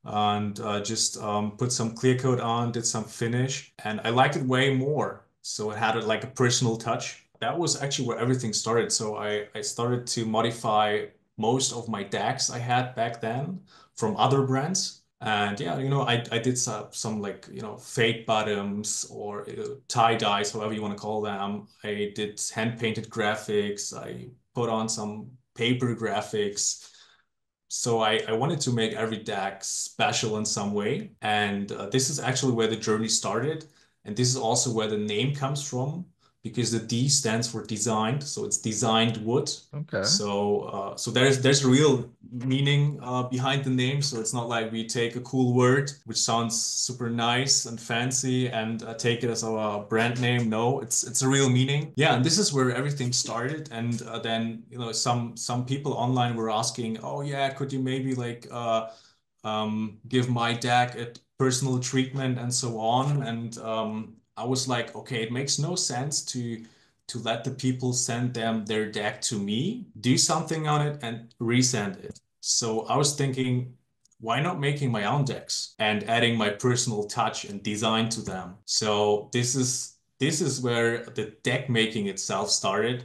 S2: and just put some clear coat on, did some finish, and I liked it way more. So it had like a personal touch. That was actually where everything started. So I started to modify most of my decks I had back then from other brands. And yeah, you know, I did some like, you know, fake bottoms or tie dyes, however you want to call them. I did hand painted graphics. I put on some paper graphics. So I wanted to make every deck special in some way. And this is actually where the journey started. And this is also where the name comes from because the D stands for designed. So it's designed wood.
S1: Okay.
S2: So there's a real meaning behind the name. So it's not like we take a cool word which sounds super nice and fancy and take it as our brand name. No, it's a real meaning. Yeah, and this is where everything started. And then you know some people online were asking, oh yeah, could you maybe like give my deck a personal treatment and so on. And I was like, okay, it makes no sense to let the people send them their deck to me, do something on it, and resend it. So I was thinking, why not making my own decks and adding my personal touch and design to them? So this is where the deck making itself started.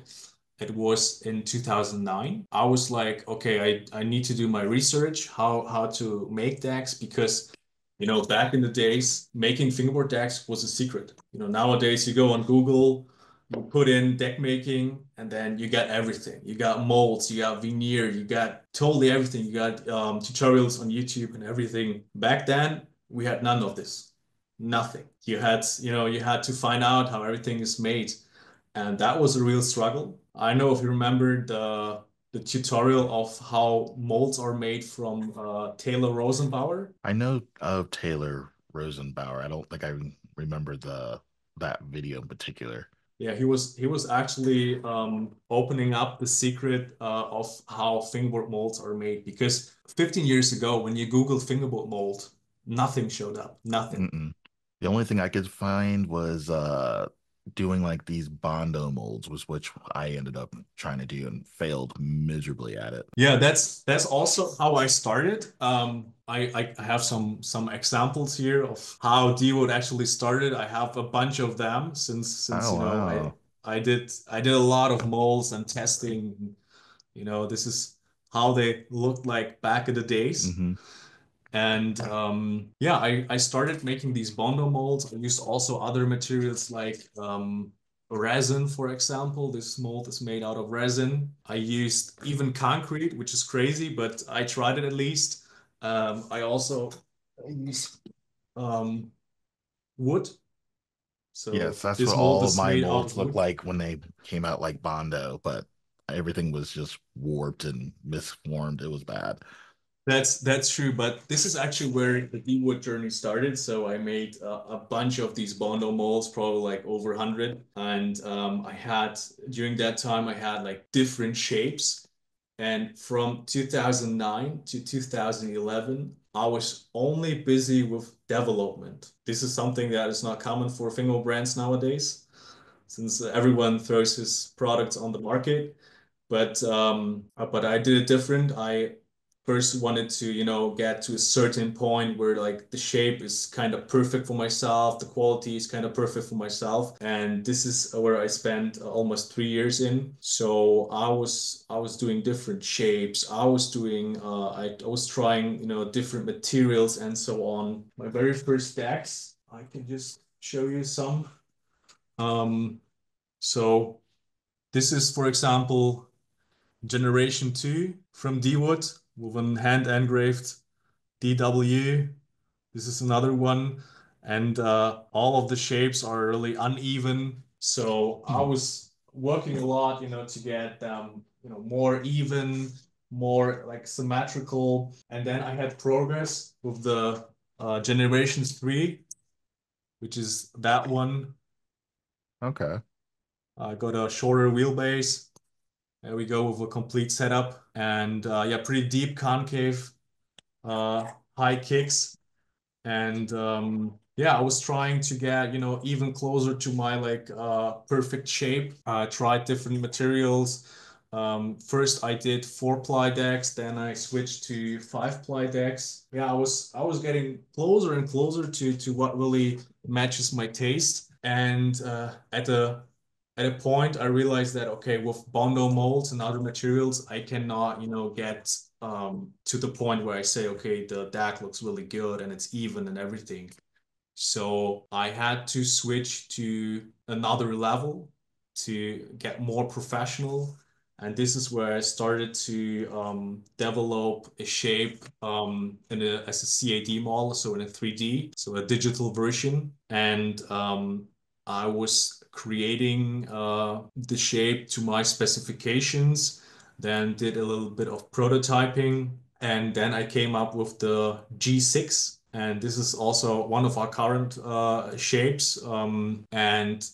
S2: It was in 2009. I was like, okay, I need to do my research, how to make decks because you know, back in the days, making fingerboard decks was a secret. You know, nowadays you go on Google, you put in deck making, and then you got everything. You got molds, you got veneer, you got totally everything. You got tutorials on YouTube and everything. Back then, we had none of this. Nothing. You had, you know, you had to find out how everything is made. And that was a real struggle. I know if you remember the tutorial of how molds are made from Taylor Rosenbauer.
S1: I know of Taylor Rosenbauer. I don't think I remember the that video in particular.
S2: Yeah, he was actually opening up the secret of how fingerboard molds are made because 15 years ago, when you Google fingerboard mold, nothing showed up, nothing.
S1: Mm-mm. The only thing I could find was doing like these Bondo molds, was which I ended up trying to do and failed miserably at it.
S2: Yeah, that's also how I started. I have some examples here of how D-Wood actually started. I have a bunch of them since
S1: Oh
S2: you know
S1: wow.
S2: I did a lot of molds and testing. You know, this is how they looked like back in the days.
S1: Hmm.
S2: And yeah, I started making these Bondo molds. I used also other materials like resin, for example. This mold is made out of resin. I used even concrete, which is crazy, but I tried it at least. I also used um, wood.
S1: Yes,
S2: So
S1: that's what
S2: this mold
S1: all of
S2: is
S1: my
S2: made out
S1: molds
S2: of
S1: looked
S2: wood.
S1: like when they came out like Bondo, but everything was just warped and misformed. It was bad.
S2: That's true, but this is actually where the D-Wood journey started. So I made a bunch of these Bondo molds, probably like over 100. And I had, during that time, I had like different shapes. And from 2009 to 2011, I was only busy with development. This is something that is not common for fingerboard brands nowadays, since everyone throws his products on the market. But I did it different. I first wanted to, get to a certain point where like the shape is kind of perfect for myself, the quality is kind of perfect for myself, and this is where I spent almost 3 years in. So I was doing different shapes. I was trying, different materials and so on. My very first decks, I can just show you some. Um, so this is, for example, Generation 2 from D-Wood with an hand engraved DW. This is another one. And all of the shapes are really uneven. So I
S1: Hmm.
S2: was working a lot, to get them, more even, more like symmetrical. And then I had progress with the Generations 3, which is that one.
S1: Okay.
S2: I got a shorter wheelbase. There we go with a complete setup and yeah, pretty deep concave, high kicks. And yeah, I was trying to get, even closer to my like perfect shape. Tried different materials. First I did 4-ply decks, then I switched to 5-ply decks. Yeah, I was getting closer and closer to what really matches my taste. And at a point I realized that okay, with Bondo molds and other materials, I cannot, get to the point where I say, okay, the deck looks really good and it's even and everything. So I had to switch to another level to get more professional. And this is where I started to develop a shape as a CAD model, so in a 3D, so a digital version. And I was creating the shape to my specifications, then did a little bit of prototyping, and then I came up with the G6. And this is also one of our current shapes. And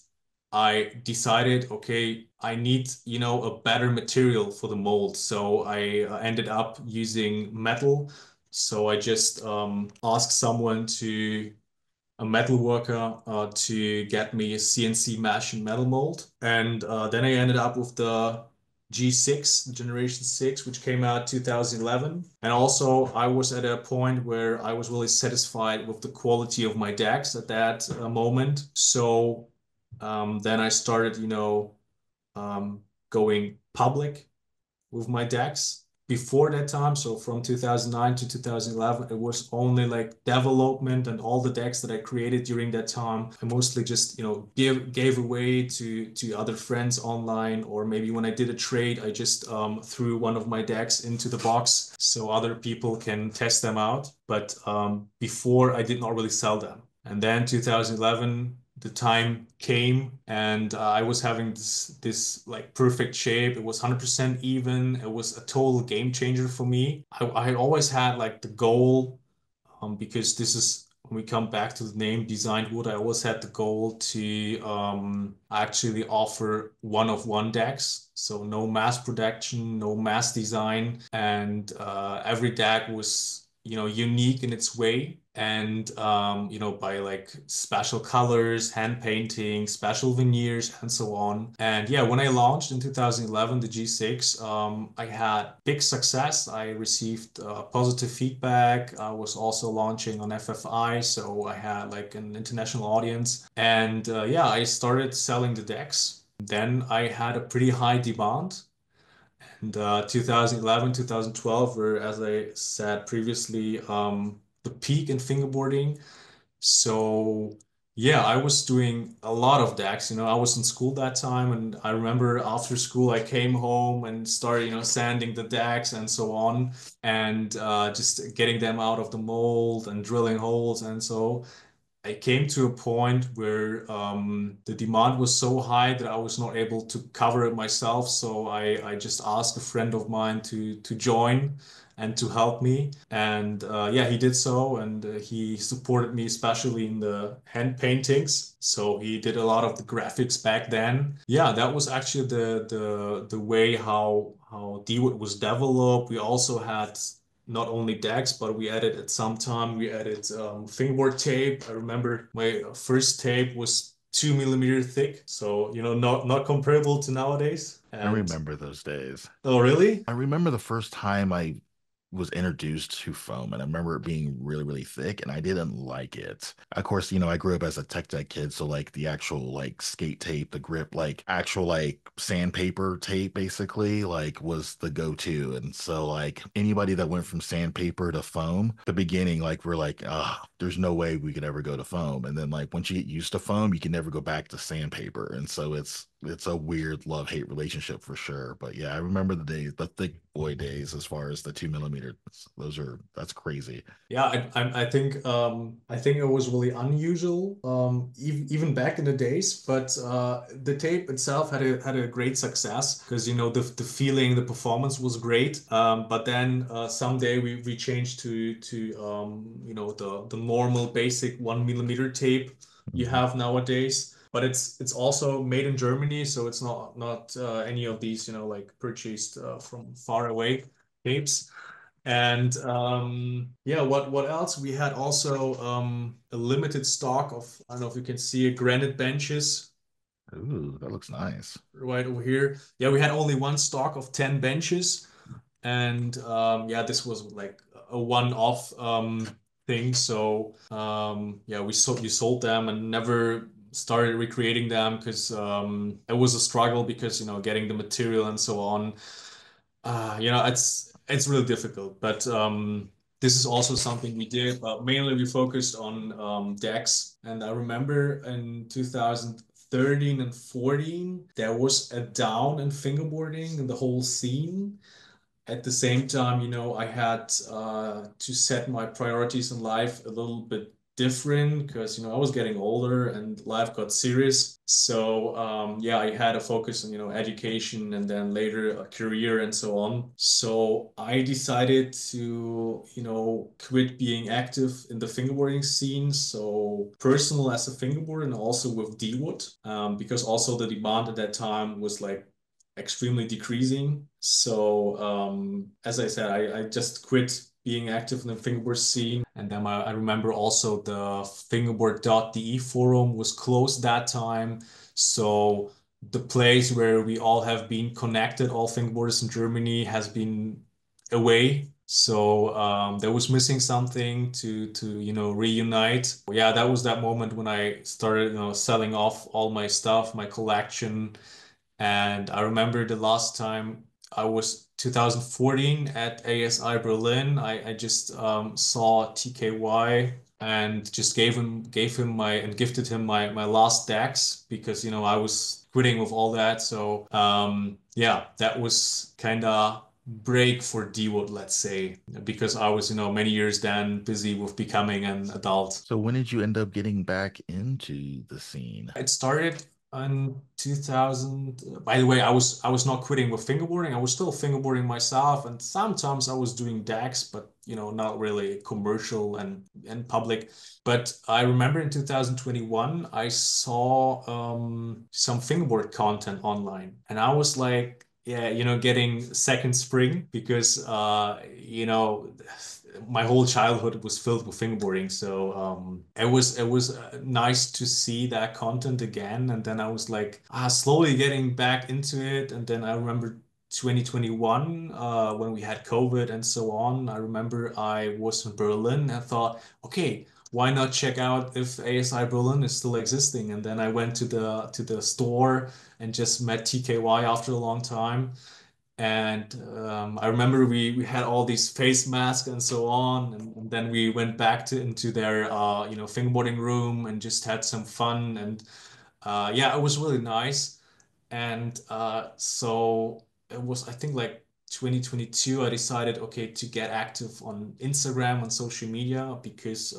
S2: I decided, okay, I need, a better material for the mold. So I ended up using metal. So I just asked someone to a metal worker to get me a CNC machine metal mold. And then I ended up with the G6, Generation 6, which came out 2011. And also, I was at a point where I was really satisfied with the quality of my decks at that moment. So then I started, going public with my decks. Before that time, so from 2009 to 2011, it was only like development, and all the decks that I created during that time, I mostly just, gave away to other friends online, or maybe when I did a trade, I just threw one of my decks into the box so other people can test them out. But before, I did not really sell them. And then 2011, the time came and I was having this like perfect shape. It was 100% even. It was a total game changer for me. I always had like the goal, because this is when we come back to the name Designed Wood. I always had the goal to actually offer one-of-one decks. So no mass production, no mass design, and every deck was, unique in its way. And by like special colors, hand painting, special veneers, and so on. And yeah, when I launched in 2011 the G6, I had big success. I received positive feedback. I was also launching on FFI, so I had like an international audience. And yeah, I started selling the decks. Then I had a pretty high demand. And 2011, 2012 were, as I said previously, the peak in fingerboarding. So yeah, I was doing a lot of decks. I was in school that time, and I remember after school I came home and started, sanding the decks and so on, and just getting them out of the mold and drilling holes and so. I came to a point where the demand was so high that I was not able to cover it myself. So I just asked a friend of mine to join and to help me. And yeah, he did so. And he supported me, especially in the hand paintings. So he did a lot of the graphics back then. Yeah, that was actually the way how D-Wood was developed. We also had not only decks, but we added at some time we added fingerboard tape. I remember my first tape was 2 millimeter thick, so not comparable to nowadays.
S1: I
S2: And
S1: remember those days.
S2: oh, really?
S1: I remember the first time I was introduced to foam, and I remember it being really, really thick, and I didn't like it. Of course, I grew up as a tech deck kid, so like the actual like skate tape, the grip, like actual like sandpaper tape, basically, like was the go-to. And so like anybody that went from sandpaper to foam, the beginning, like we're like, ah, there's no way we could ever go to foam. And then like once you get used to foam, you can never go back to sandpaper. And so it's a weird love-hate relationship for sure. But yeah, I remember the days, the thick boy days, as far as the 2 millimeter. That's crazy.
S2: Yeah, I think it was really unusual, even back in the days. But the tape itself had a great success because the feeling, the performance was great. But then someday we changed to the normal basic 1 millimeter tape you
S1: Mhm.
S2: have nowadays. But it's also made in Germany, so it's not any of these like purchased from far away tapes. And yeah, what else? We had also a limited stock of, I don't know if you can see it, granite benches
S1: Ooh, that looks nice.
S2: right over here. Yeah, we had only one stock of 10 benches. And yeah, this was like a one-off thing. So yeah, we sold them and never started recreating them because it was a struggle because getting the material and so on. It's really difficult, but this is also something we did. Mainly, we focused on decks, and I remember in 2013 and 14, there was a down in fingerboarding in the whole scene. At the same time, I had to set my priorities in life a little bit different because, I was getting older and life got serious. So, yeah, I had a focus on, education and then later a career and so on. So I decided to, quit being active in the fingerboarding scene. So personal as a fingerboarder and also with D-Wood, because also the demand at that time was like extremely decreasing. So, as I said, I just quit being active in the fingerboard scene. And then I remember also the fingerboard.de forum was closed that time. So the place where we all have been connected, all fingerboarders in Germany, has been away. So there was missing something to reunite. Yeah, that was that moment when I started selling off all my stuff, my collection, and I remember the last time I was 2014 at ASI Berlin. I just saw TKY and just gave him my and gifted him my last decks because I was quitting with all that. So yeah, that was kind of break for D-Wood, let's say, because I was many years then busy with becoming an adult.
S1: So when did you end up getting back into the scene?
S2: It started in 2000. By the way, I was not quitting with fingerboarding. I was still fingerboarding myself, and sometimes I was doing decks, but not really commercial and public. But I remember in 2021, I saw some fingerboard content online, and I was like, yeah, getting second spring because my whole childhood was filled with fingerboarding. So it was nice to see that content again. And then I was like slowly getting back into it. And then I remember 2021 when we had COVID and so on. I remember I was in Berlin and thought, okay, why not check out if ASI Berlin is still existing? And then I went to the store and just met TKY after a long time. And I remember we had all these face masks and so on, and then we went back to into their fingerboarding room and just had some fun. And yeah, it was really nice. And so it was, I think, like 2022. I decided, okay, to get active on Instagram, on social media, because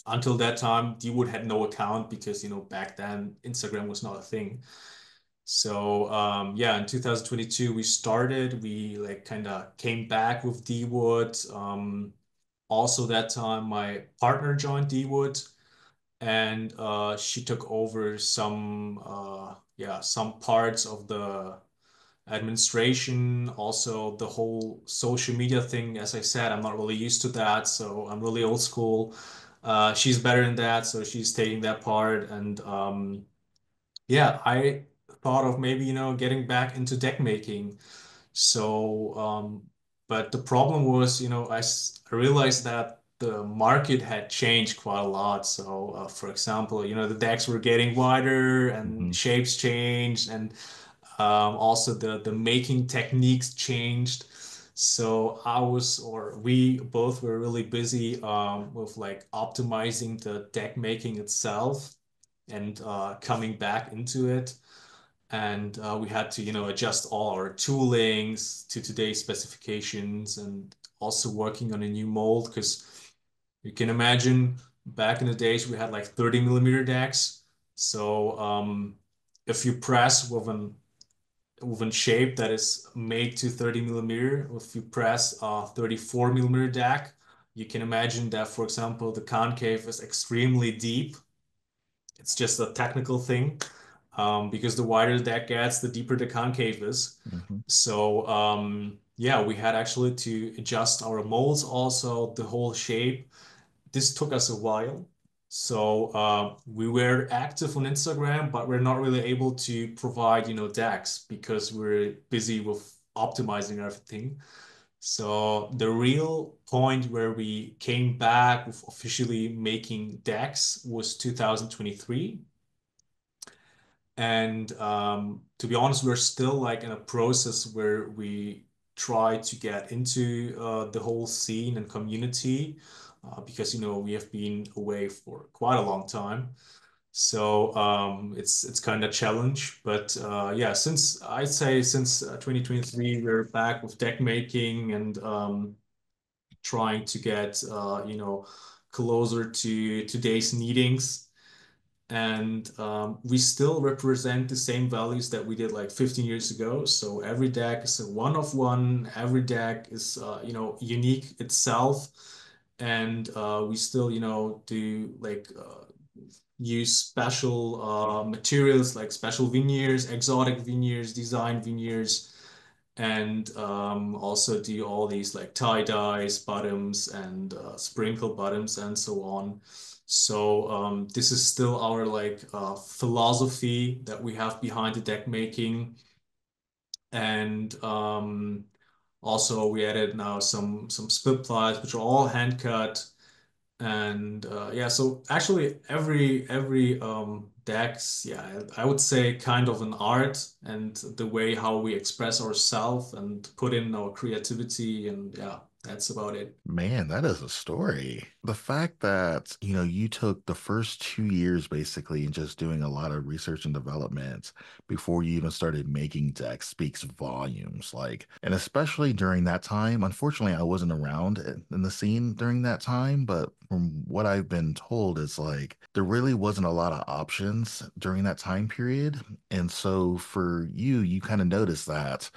S2: until that time, D-Wood had no account because back then Instagram was not a thing. So yeah, in 2022 we started. We like kind of came back with D-Wood. Also that time my partner joined D-Wood, and she took over some parts of the administration, also the whole social media thing. As I said, I'm not really used to that, so I'm really old school. She's better in that, so she's taking that part. And yeah, I thought of maybe, getting back into deck making. So, but the problem was, I realized that the market had changed quite a lot. So, for example, the decks were getting wider and
S1: Hmm.
S2: shapes changed, and also the making techniques changed. So or we both were really busy with like optimizing the deck making itself and coming back into it. And we had to, adjust all our toolings to today's specifications, and also working on a new mold because you can imagine back in the days we had like 30 millimeter decks. So if you press with a shape that is made to 30 millimeter, if you press a 34 millimeter deck, you can imagine that, for example, the concave is extremely deep. It's just a technical thing, because the wider the deck gets, the deeper the concave is.
S1: Hmm.
S2: So yeah, we had actually to adjust our molds, also the whole shape. This took us a while. So we were active on Instagram, but we're not really able to provide, decks because we're busy with optimizing everything. So the real point where we came back with officially making decks was 2023. And to be honest, we're still like in a process where we try to get into the whole scene and community, because we have been away for quite a long time. So it's kind of a challenge. But yeah, since I'd say since 2023, we're back with deck making and trying to get closer to today's needings. And we still represent the same values that we did like 15 years ago. So every deck is a one of one. Every deck is unique itself, and we still do like use special materials like special veneers, exotic veneers, design veneers, and also do all these like tie dyes, bottoms, and sprinkle bottoms, and so on. So this is still our like philosophy that we have behind the deck making. And also we added now some split plies, which are all hand cut. And yeah, so actually every decks, yeah, I would say kind of an art, and the way how we express ourselves and put in our creativity, and yeah, that's about it.
S1: Man, that is a story. The fact that, you took the first 2 years basically and just doing a lot of research and development before you even started making decks speaks volumes. Like, and especially during that time, unfortunately, I wasn't around in the scene during that time, but from what I've been told, it's like there really wasn't a lot of options during that time period. And so for you, you kind of noticed that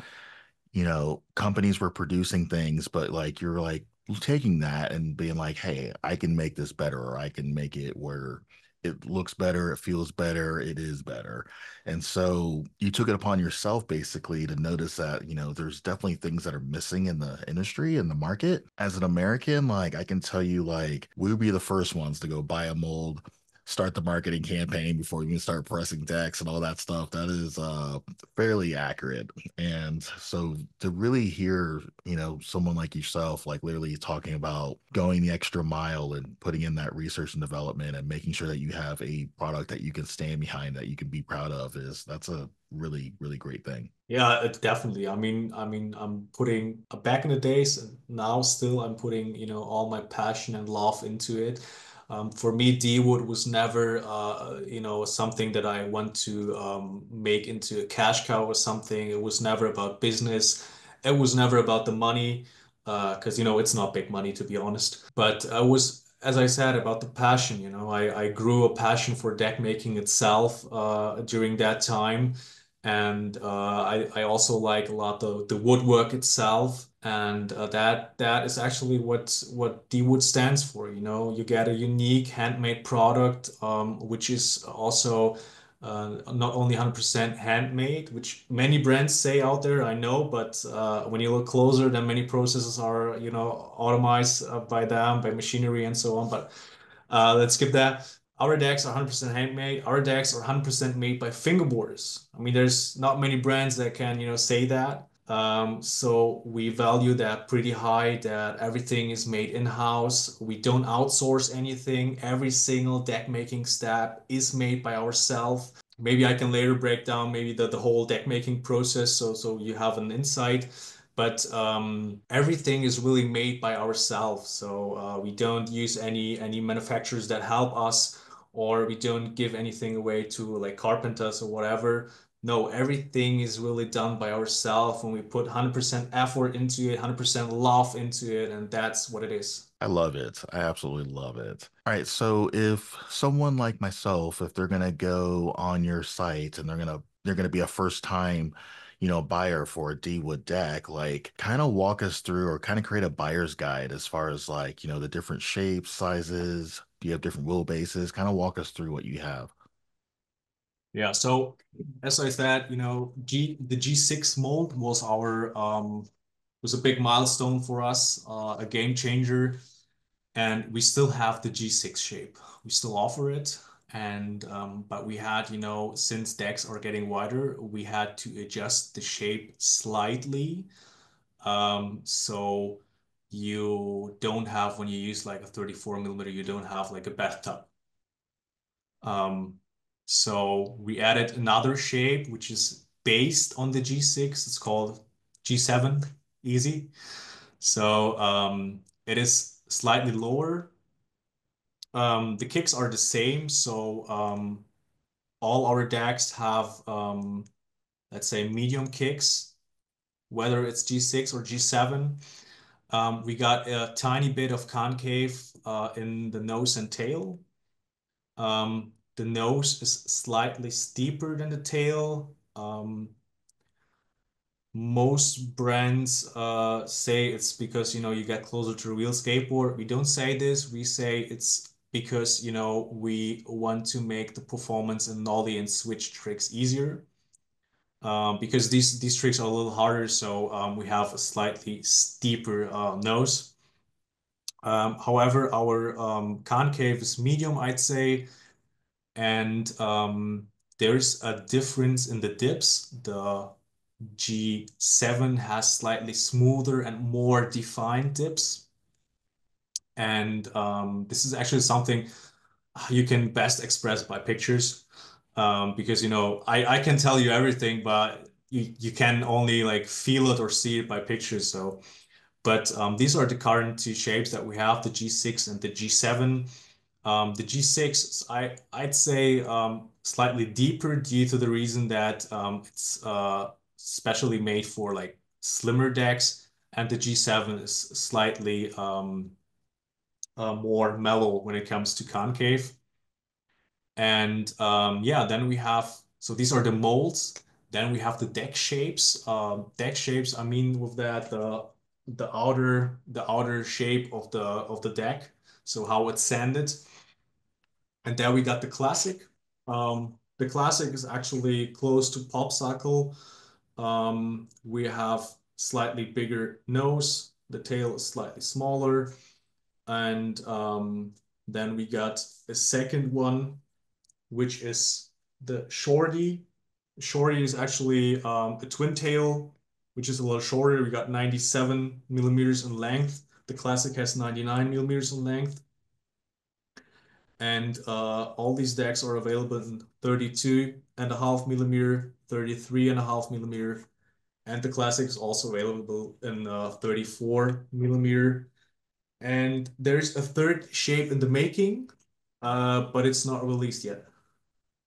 S1: companies were producing things, but like you're like taking that and being like, hey, I can make this better, or I can make it where it looks better, it feels better, it is better. And so you took it upon yourself basically to notice that, there's definitely things that are missing in the industry and the market. As an American, like I can tell you, like we would be the first ones to go buy a mold, start the marketing campaign before you even start pressing decks and all that stuff. That is fairly accurate. And so to really hear, someone like yourself, like literally talking about going the extra mile and putting in that research and development and making sure that you have a product that you can stand behind, that you can be proud of, is that's a really, really great thing.
S2: Yeah, definitely. I'm putting back in the days, and now still I'm putting, all my passion and love into it. For me, D-Wood was never, something that I want to make into a cash cow or something. It was never about business. It was never about the money, because, it's not big money to be honest. But I was, as I said, about the passion. I grew a passion for deck making itself during that time. And I also like a lot the woodwork itself, and that is actually what D-Wood stands for. You get a unique handmade product, which is also not only 100% handmade, which many brands say out there, I know, but when you look closer, then many processes are, automized by them, by machinery and so on. But let's skip that. Our decks are 100% handmade. Our decks are 100% made by fingerboarders. I mean, there's not many brands that can, say that. So we value that pretty high, that everything is made in-house. We don't outsource anything. Every single deck making step is made by ourselves. Maybe I can later break down maybe the whole deck making process, so you have an insight. But everything is really made by ourselves. So we don't use any manufacturers that help us, or we don't give anything away to like carpenters or whatever. No, everything is really done by ourselves, and we put 100% effort into it, 100% love into it, and that's what it is.
S1: I love it. I absolutely love it. All right, so if someone like myself, if they're gonna go on your site and they're gonna be a first time, buyer for a D-Wood deck, like kind of walk us through or kind of create a buyer's guide as far as like, the different shapes, sizes, do you have different wheelbases? Kind of walk us through what you have.
S2: Yeah, so as I said, the G6 mold was our was a big milestone for us, a game changer, and we still have the G6 shape. We still offer it, and but we had, since decks are getting wider, we had to adjust the shape slightly. So you don't have, when you use like a 34 millimeter, you don't have like a bathtub. Um, so we added another shape which is based on the G6. It's called G7 Easy. So it is slightly lower. The kicks are the same. So all our decks have, let's say, medium kicks, whether it's G6 or G7. We got a tiny bit of concave in the nose and tail. The nose is slightly steeper than the tail. Most brands say it's because you get closer to a real skateboard. We don't say this. We say it's because we want to make the performance and nollie and switch tricks easier. Because these tricks are a little harder, so we have a slightly steeper nose. However, our concave is medium, I'd say. And there's a difference in the dips. The G7 has slightly smoother and more defined dips. And this is actually something you can best express by pictures. Because I can tell you everything, but you can only like feel it or see it by pictures. So, but these are the current two shapes that we have, the G6 and the G7. The G6, I'd say slightly deeper due to the reason that it's specially made for like slimmer decks, and the G7 is slightly more mellow when it comes to concave. And yeah, then we have, so these are the molds. Then we have the deck shapes. Deck shapes, I mean with that the outer shape of the deck, so how it's sanded. And then we got the classic. The classic is actually close to popsicle. We have slightly bigger nose. The tail is slightly smaller. And Then we got a second one, which is the Shorty. Shorty is actually a twin tail, which is a little shorter. We got 97 millimeters in length. The Classic has 99 millimeters in length. And all these decks are available in 32.5 millimeter, 33.5 millimeter, and the Classic is also available in 34 millimeter. And there's a third shape in the making, but it's not released yet.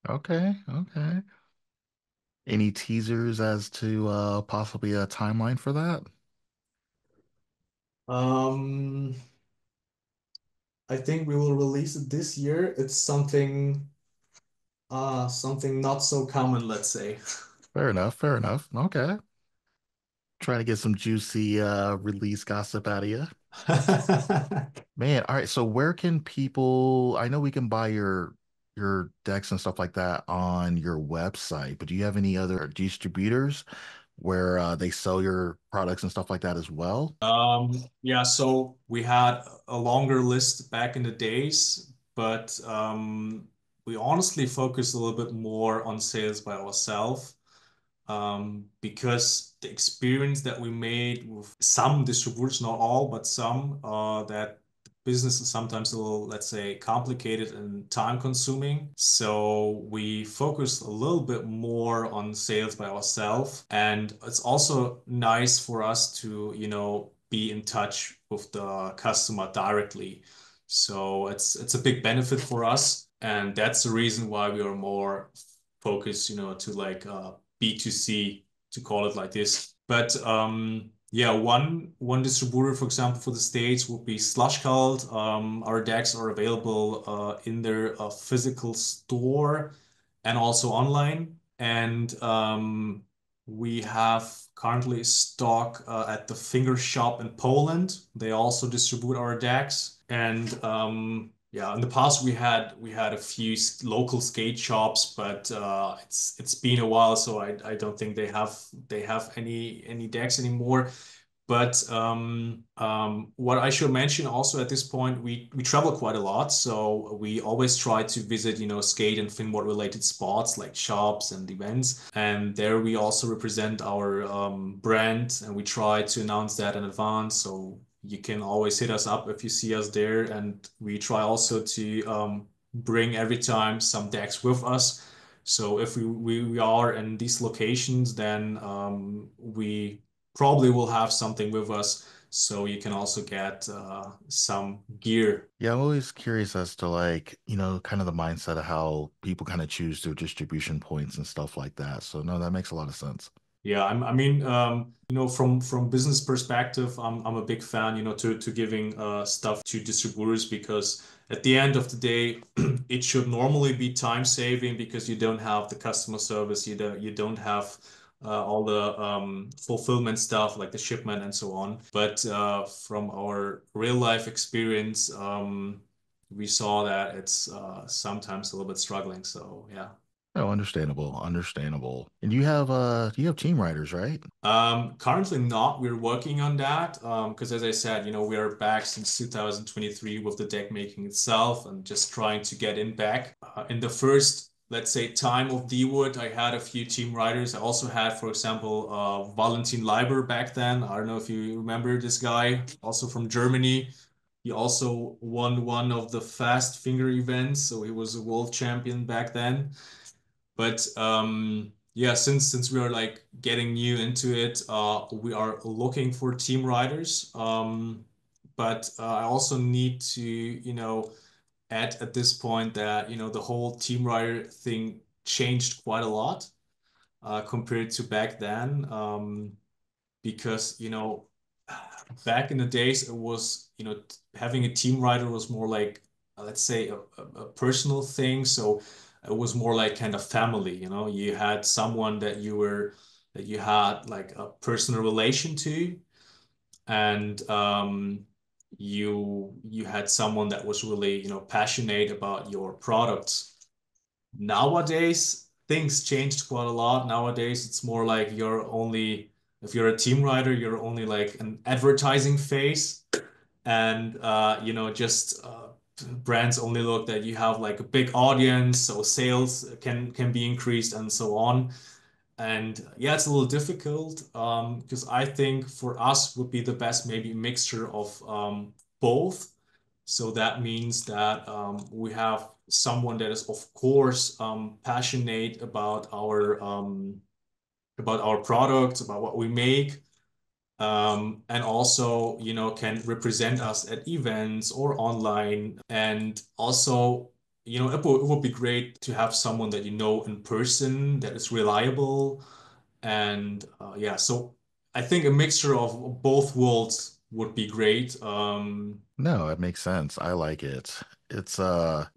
S1: Okay, okay. Any teasers as to possibly a timeline for that?
S2: Um, I think we will release it this year. It's something not so common, let's say.
S1: Fair enough, fair enough. Okay. Trying to get some juicy release gossip out of you. Man, all right. So where can people, I know we can buy your decks and stuff like that on your website, but do you have any other distributors where they sell your products and stuff like that as well?
S2: Yeah, so we had a longer list back in the days, but we honestly focused a little bit more on sales by ourselves, because the experience that we made with some distributors, not all, but some, that business is sometimes a little, let's say, complicated and time consuming. So we focused a little bit more on sales by ourselves. And it's also nice for us to, be in touch with the customer directly. So it's a big benefit for us. And that's the reason why we are more focused, to like B2C, to call it like this. But yeah, one distributor, for example, for the States would be Slush Cult. Our decks are available in their physical store and also online. And we have currently stock at the Finger Shop in Poland. They also distribute our decks. And yeah, in the past we had a few local skate shops, but it's been a while, so I don't think they have any decks anymore. But what I should mention also at this point, we travel quite a lot, so we always try to visit, skate and finboard related spots like shops and events, and there we also represent our brand, and we try to announce that in advance. So you can always hit us up if you see us there, and we try also to bring every time some decks with us. So if we are in these locations, then we probably will have something with us, so you can also get some gear.
S1: Yeah, I'm always curious as to like, kind of the mindset of how people kind of choose their distribution points and stuff like that. So no, that makes a lot of sense.
S2: Yeah, I mean, from business perspective, I'm a big fan, to giving stuff to distributors, because at the end of the day, it should normally be time saving because you don't have the customer service, you don't have all the fulfillment stuff like the shipment and so on. But from our real life experience, we saw that it's sometimes a little bit struggling. So yeah.
S1: Oh, understandable, understandable. And you have team riders, right?
S2: Currently not. We're working on that. Because as I said, we are back since 2023 with the deck making itself and just trying to get in back. In the first, let's say, time of D-Wood, I had a few team riders. I also had, for example, Valentin Leiber back then. I don't know if you remember this guy, also from Germany. He also won one of the fast finger events, so he was a world champion back then. But yeah, since we are like getting new into it, we are looking for team riders. But I also need to, add at this point that, the whole team rider thing changed quite a lot compared to back then. Because, back in the days, it was, having a team rider was more like, let's say, a personal thing. So it was more like kind of family, you had someone that you had like a personal relation to, and you had someone that was really, passionate about your products. Nowadays, things changed quite a lot. Nowadays, it's more like if you're a team writer, you're only like an advertising face, and just brands only look that you have like a big audience, so sales can be increased and so on. And yeah, it's a little difficult because I think for us would be the best maybe mixture of both. So that means that we have someone that is of course passionate about our products, about what we make, and also, you know, can represent us at events or online. And also, you know, it would be great to have someone that you know in person that is reliable. And yeah, so I think a mixture of both worlds would be great.
S1: No, it makes sense. I like it. It's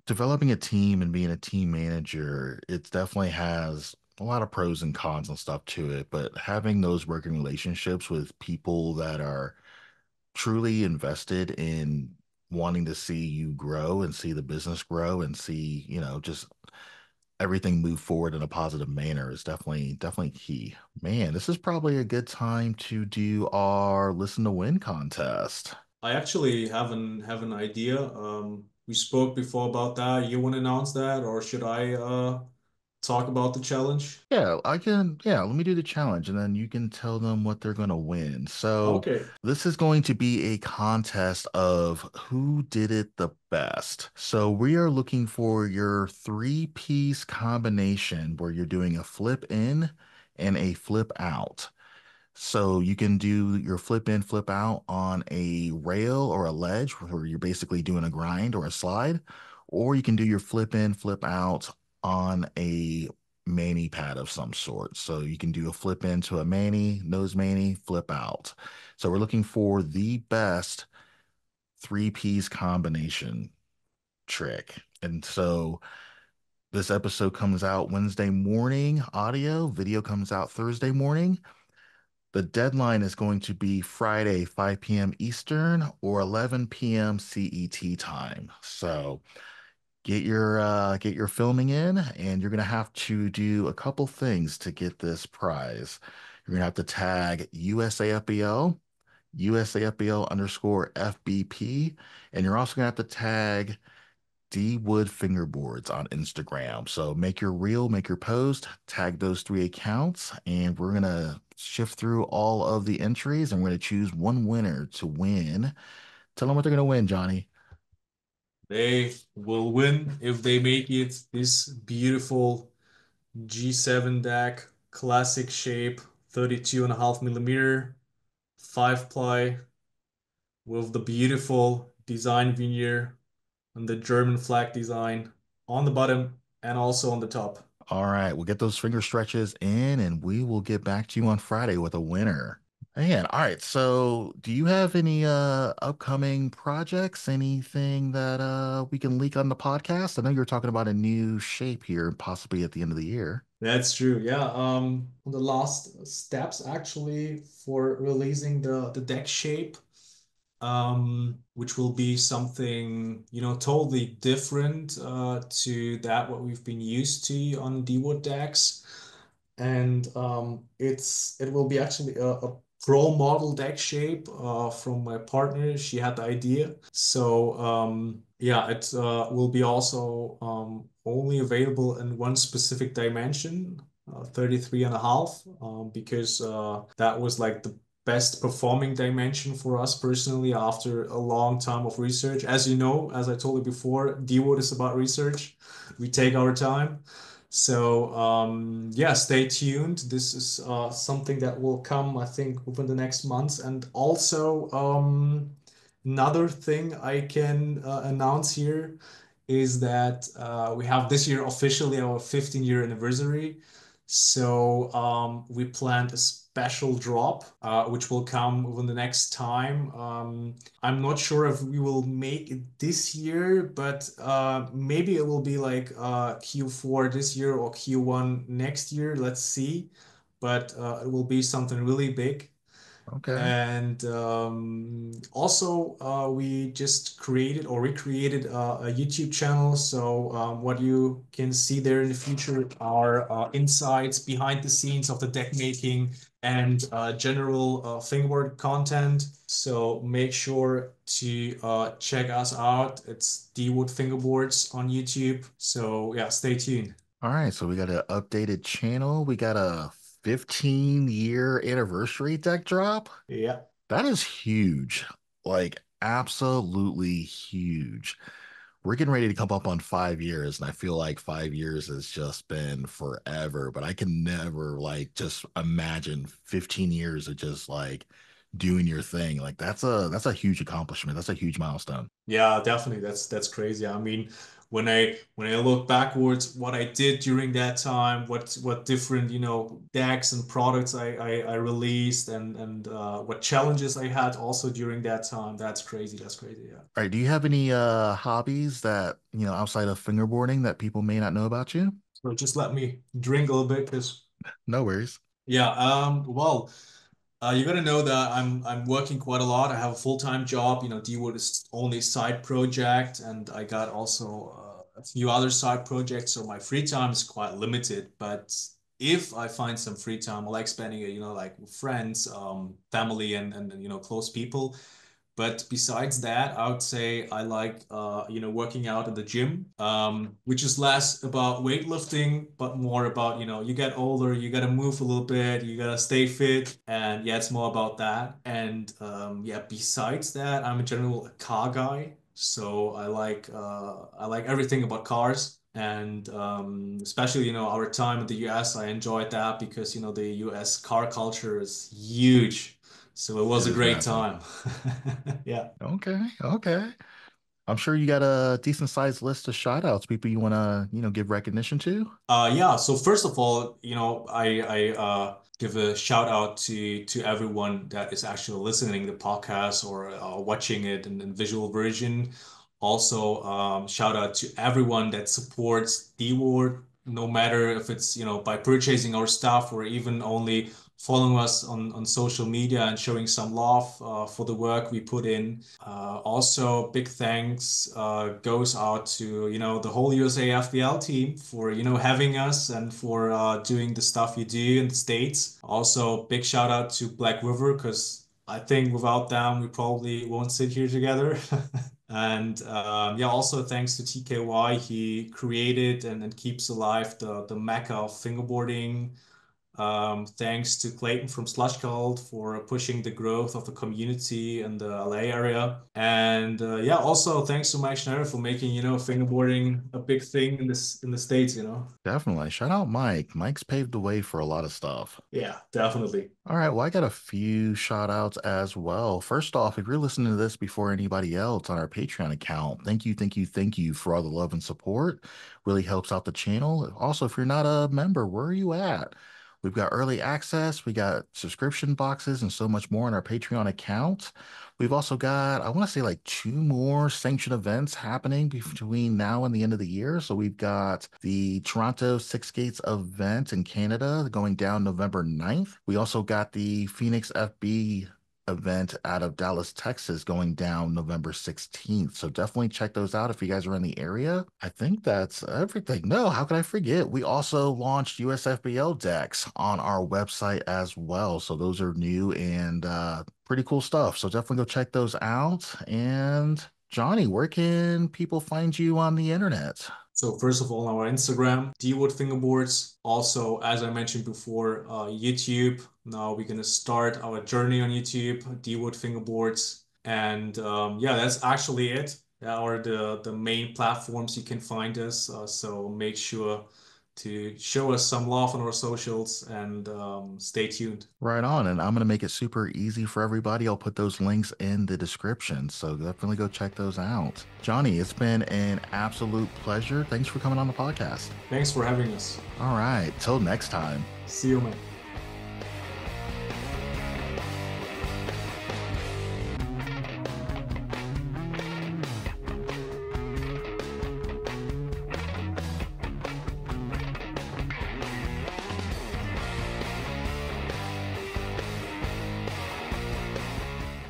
S1: developing a team and being a team manager, it definitely has a lot of pros and cons and stuff to it, but having those working relationships with people that are truly invested in wanting to see you grow and see the business grow and see, you know, just everything move forward in a positive manner is definitely key. Man, this is probably a good time to do our listen to win contest.
S2: I actually have an idea. We spoke before about that. You want to announce that, or should I talk about the challenge?
S1: Yeah, let me do the challenge and then you can tell them what they're going to win. So,
S2: Okay.
S1: this is going to be a contest of who did it the best. So, we are looking for your three-piece combination where you're doing a flip in and a flip out. So you can do your flip in, flip out on a rail or a ledge where you're basically doing a grind or a slide, or you can do your flip in, flip out on a mani pad of some sort. So you can do a flip into a mani, nose mani, flip out. So we're looking for the best three-piece combination trick. And so this episode comes out Wednesday morning, audio, video comes out Thursday morning. The deadline is going to be Friday, 5 p.m. Eastern or 11 p.m. CET time. So get your filming in, and you're gonna have to do a couple things to get this prize. You're gonna have to tag USAFBL, USAFBL underscore FBP, and you're also gonna have to tag D-Wood Fingerboards on Instagram. So make your reel, make your post, tag those three accounts, and we're gonna shift through all of the entries and we're gonna choose one winner to win. Tell them what they're gonna win, Johnny.
S2: They will win if they make it this beautiful G7 deck, classic shape, 32.5 millimeter, 5 ply with the beautiful design veneer and the German flag design on the bottom and also on the top.
S1: All right, we'll get those finger stretches in and we will get back to you on Friday with a winner. Man, all right. So, do you have any upcoming projects? Anything that we can leak on the podcast? I know you're talking about a new shape here, possibly at the end of the year.
S2: That's true. Yeah. The last steps actually for releasing the deck shape, which will be something, you know, totally different to that what we've been used to on D-Wood decks. And it will be actually a pro model deck shape from my partner. She had the idea. So yeah, it will be also only available in one specific dimension, 33 and a half, because that was like the best performing dimension for us personally after a long time of research. As you know, as I told you before, D-Wood is about research. We take our time. So yeah, stay tuned. This is something that will come, I think, within the next months. And also, another thing I can announce here is that we have this year officially our 15-year anniversary. So we planned a special drop, which will come within the next time. I'm not sure if we will make it this year, but maybe it will be like Q4 this year or Q1 next year. Let's see. But it will be something really big.
S1: Okay.
S2: And also, we just created or recreated a YouTube channel. So, what you can see there in the future are insights behind the scenes of the deck making, and general fingerboard content. So make sure to check us out. It's D-Wood Fingerboards on YouTube. So yeah, stay tuned.
S1: All right, so we got an updated channel. We got a 15-year anniversary deck drop.
S2: Yeah.
S1: That is huge. Like, absolutely huge. We're getting ready to come up on 5 years, and I feel like 5 years has just been forever, but I can never like just imagine 15 years of just like doing your thing. Like that's a huge accomplishment. That's a huge milestone.
S2: Yeah, definitely. That's crazy. I mean, when I look backwards, what I did during that time, what different, decks and products I released and what challenges I had also during that time. That's crazy. That's crazy. Yeah.
S1: All right, do you have any hobbies that, outside of fingerboarding that people may not know about you?
S2: So just let me drink a little bit because
S1: No worries.
S2: yeah, well, you gotta know that I'm working quite a lot. I have a full-time job. D-Wood is only a side project, and I got also a few other side projects. So my free time is quite limited. But if I find some free time, I like spending it, like with friends, family, and close people. But besides that, I would say I like working out in the gym, which is less about weightlifting, but more about, you get older, you gotta move a little bit, you gotta stay fit, and yeah, it's more about that. And yeah, besides that, I'm a general car guy, so I like everything about cars. And especially, our time in the US, I enjoyed that because, the US car culture is huge. So it was
S1: It
S2: a
S1: is
S2: great
S1: massive.
S2: time. Yeah.
S1: Okay, okay. I'm sure you got a decent sized list of shout outs, people you want to, give recognition to.
S2: Yeah. So first of all, I give a shout out to everyone that is actually listening to the podcast or watching it in visual version. Also, shout out to everyone that supports D-Ward, no matter if it's by purchasing our stuff or even only following us on social media and showing some love for the work we put in. Also, big thanks goes out to the whole USAFBL team for having us and for doing the stuff you do in the States. Also, big shout out to Black River because I think without them we probably won't sit here together. And yeah, also thanks to TKY, he created and keeps alive the mecca of fingerboarding. Thanks to Clayton from Slush Cult for pushing the growth of the community in the LA area. And yeah, also thanks to Mike Schneider for making, fingerboarding a big thing in the States.
S1: Definitely. Shout out Mike. Mike's paved the way for a lot of stuff.
S2: Yeah, definitely.
S1: All right, well, I got a few shout outs as well. First off, if you're listening to this before anybody else on our Patreon account, thank you, thank you, thank you for all the love and support. Really helps out the channel. Also, if you're not a member, where are you at? We've got early access, we got subscription boxes, and so much more on our Patreon account. We've also got, I want to say, like two more sanctioned events happening between now and the end of the year. So we've got the Toronto Six Gates event in Canada going down November 9th. We also got the Phoenix FB event out of Dallas, Texas, going down November 16th. So definitely check those out if you guys are in the area. I think that's everything. No, how could I forget? We also launched USFBL decks on our website as well. So those are new and pretty cool stuff. So definitely go check those out. And Johnny, where can people find you on the internet?
S2: So first of all, our Instagram, D-Wood Fingerboards. Also, as I mentioned before, YouTube. Now we're gonna start our journey on YouTube, D-Wood Fingerboards. And yeah, that's actually it. That are the main platforms you can find us. So make sure to show us some love on our socials and stay tuned.
S1: Right on. And I'm going to make it super easy for everybody. I'll put those links in the description. So definitely go check those out. Johnny, it's been an absolute pleasure. Thanks for coming on the podcast.
S2: Thanks for having us.
S1: All right. Till next time.
S2: See you, man.